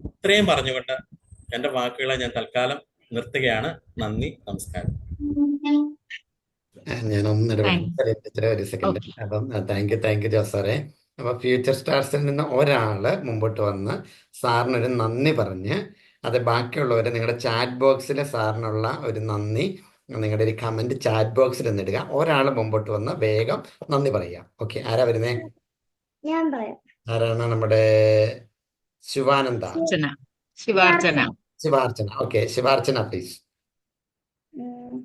ഇത്രയും പറഞ്ഞുകൊണ്ട് എൻ്റെ വാക്കുകളെ ഞാൻ തൽക്കാലം നിർത്തുകയാണ്. നന്ദി, നമസ്കാരം. ഞാനൊന്നിടപെടും ഒരു സെക്കൻഡ്. അപ്പം താങ്ക് യു ജോസ് സാറേ. അപ്പോൾ ഫ്യൂച്ചർ സ്റ്റാർസിൽ നിന്ന് ഒരാൾ മുമ്പോട്ട് വന്ന് സാറിനൊരു നന്ദി പറഞ്ഞ്, അത് ബാക്കിയുള്ളവർ നിങ്ങളുടെ ചാറ്റ് ബോക്സിൽ സാറിനുള്ള ഒരു നന്ദി നിങ്ങളുടെ ഒരു കമൻറ്റ് ചാറ്റ് ബോക്സിൽ ഇടുക. ഒരാൾ മുമ്പോട്ട് വന്ന് വേഗം നന്ദി പറയുക. ഓക്കെ, ആരാ വരുന്നേ? ഞാൻ പറയാം. ആരാണ്? നമ്മുടെ ശിവാനന്ദ, ശിവാർച്ചന. ശിവാർച്ചന. Okay, Shivarchana please. ഉം.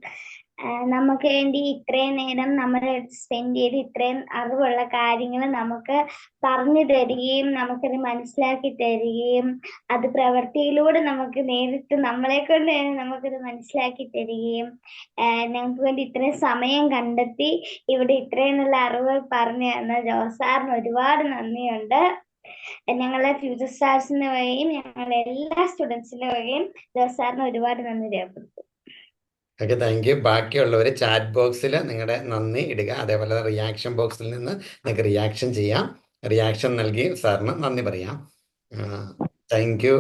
നമുക്ക് വേണ്ടി ഇത്രയും നേരം നമ്മുടെ സ്പെൻഡ് ചെയ്ത് ഇത്രയും അറിവുള്ള കാര്യങ്ങൾ നമുക്ക് പറഞ്ഞു തരികയും നമുക്കത് മനസ്സിലാക്കി തരികയും അത് പ്രവൃത്തിയിലൂടെ നമുക്ക് നേരിട്ട് നമ്മളെ കൊണ്ട് തന്നെ നമുക്കത് മനസ്സിലാക്കി തരികയും ഞങ്ങൾക്ക് വേണ്ടി ഇത്രയും സമയം കണ്ടെത്തി ഇവിടെ ഇത്രയും നല്ല അറിവ് പറഞ്ഞു തന്ന ജോസ് സാറിന് ഒരുപാട് നന്ദിയുണ്ട്. ഞങ്ങളെ ഫ്യൂച്ചർ സ്റ്റാർസിന് വകയും ഞങ്ങളുടെ എല്ലാ സ്റ്റുഡൻസിന്റെ വകയും ജോസ് സാറിന് ഒരുപാട് നന്ദി രേഖപ്പെടുത്തും. Okay, thank you. ബാക്കിയുള്ളവർ ചാറ്റ് ബോക്സിൽ നിങ്ങളുടെ നന്ദി ഇടുക. അതേപോലെ റിയാക്ഷൻ ബോക്സിൽ നിന്ന് നിങ്ങൾക്ക് റിയാക്ഷൻ ചെയ്യാം. റിയാക്ഷൻ നൽകി സാറിന് നന്ദി പറയാം. Thank you.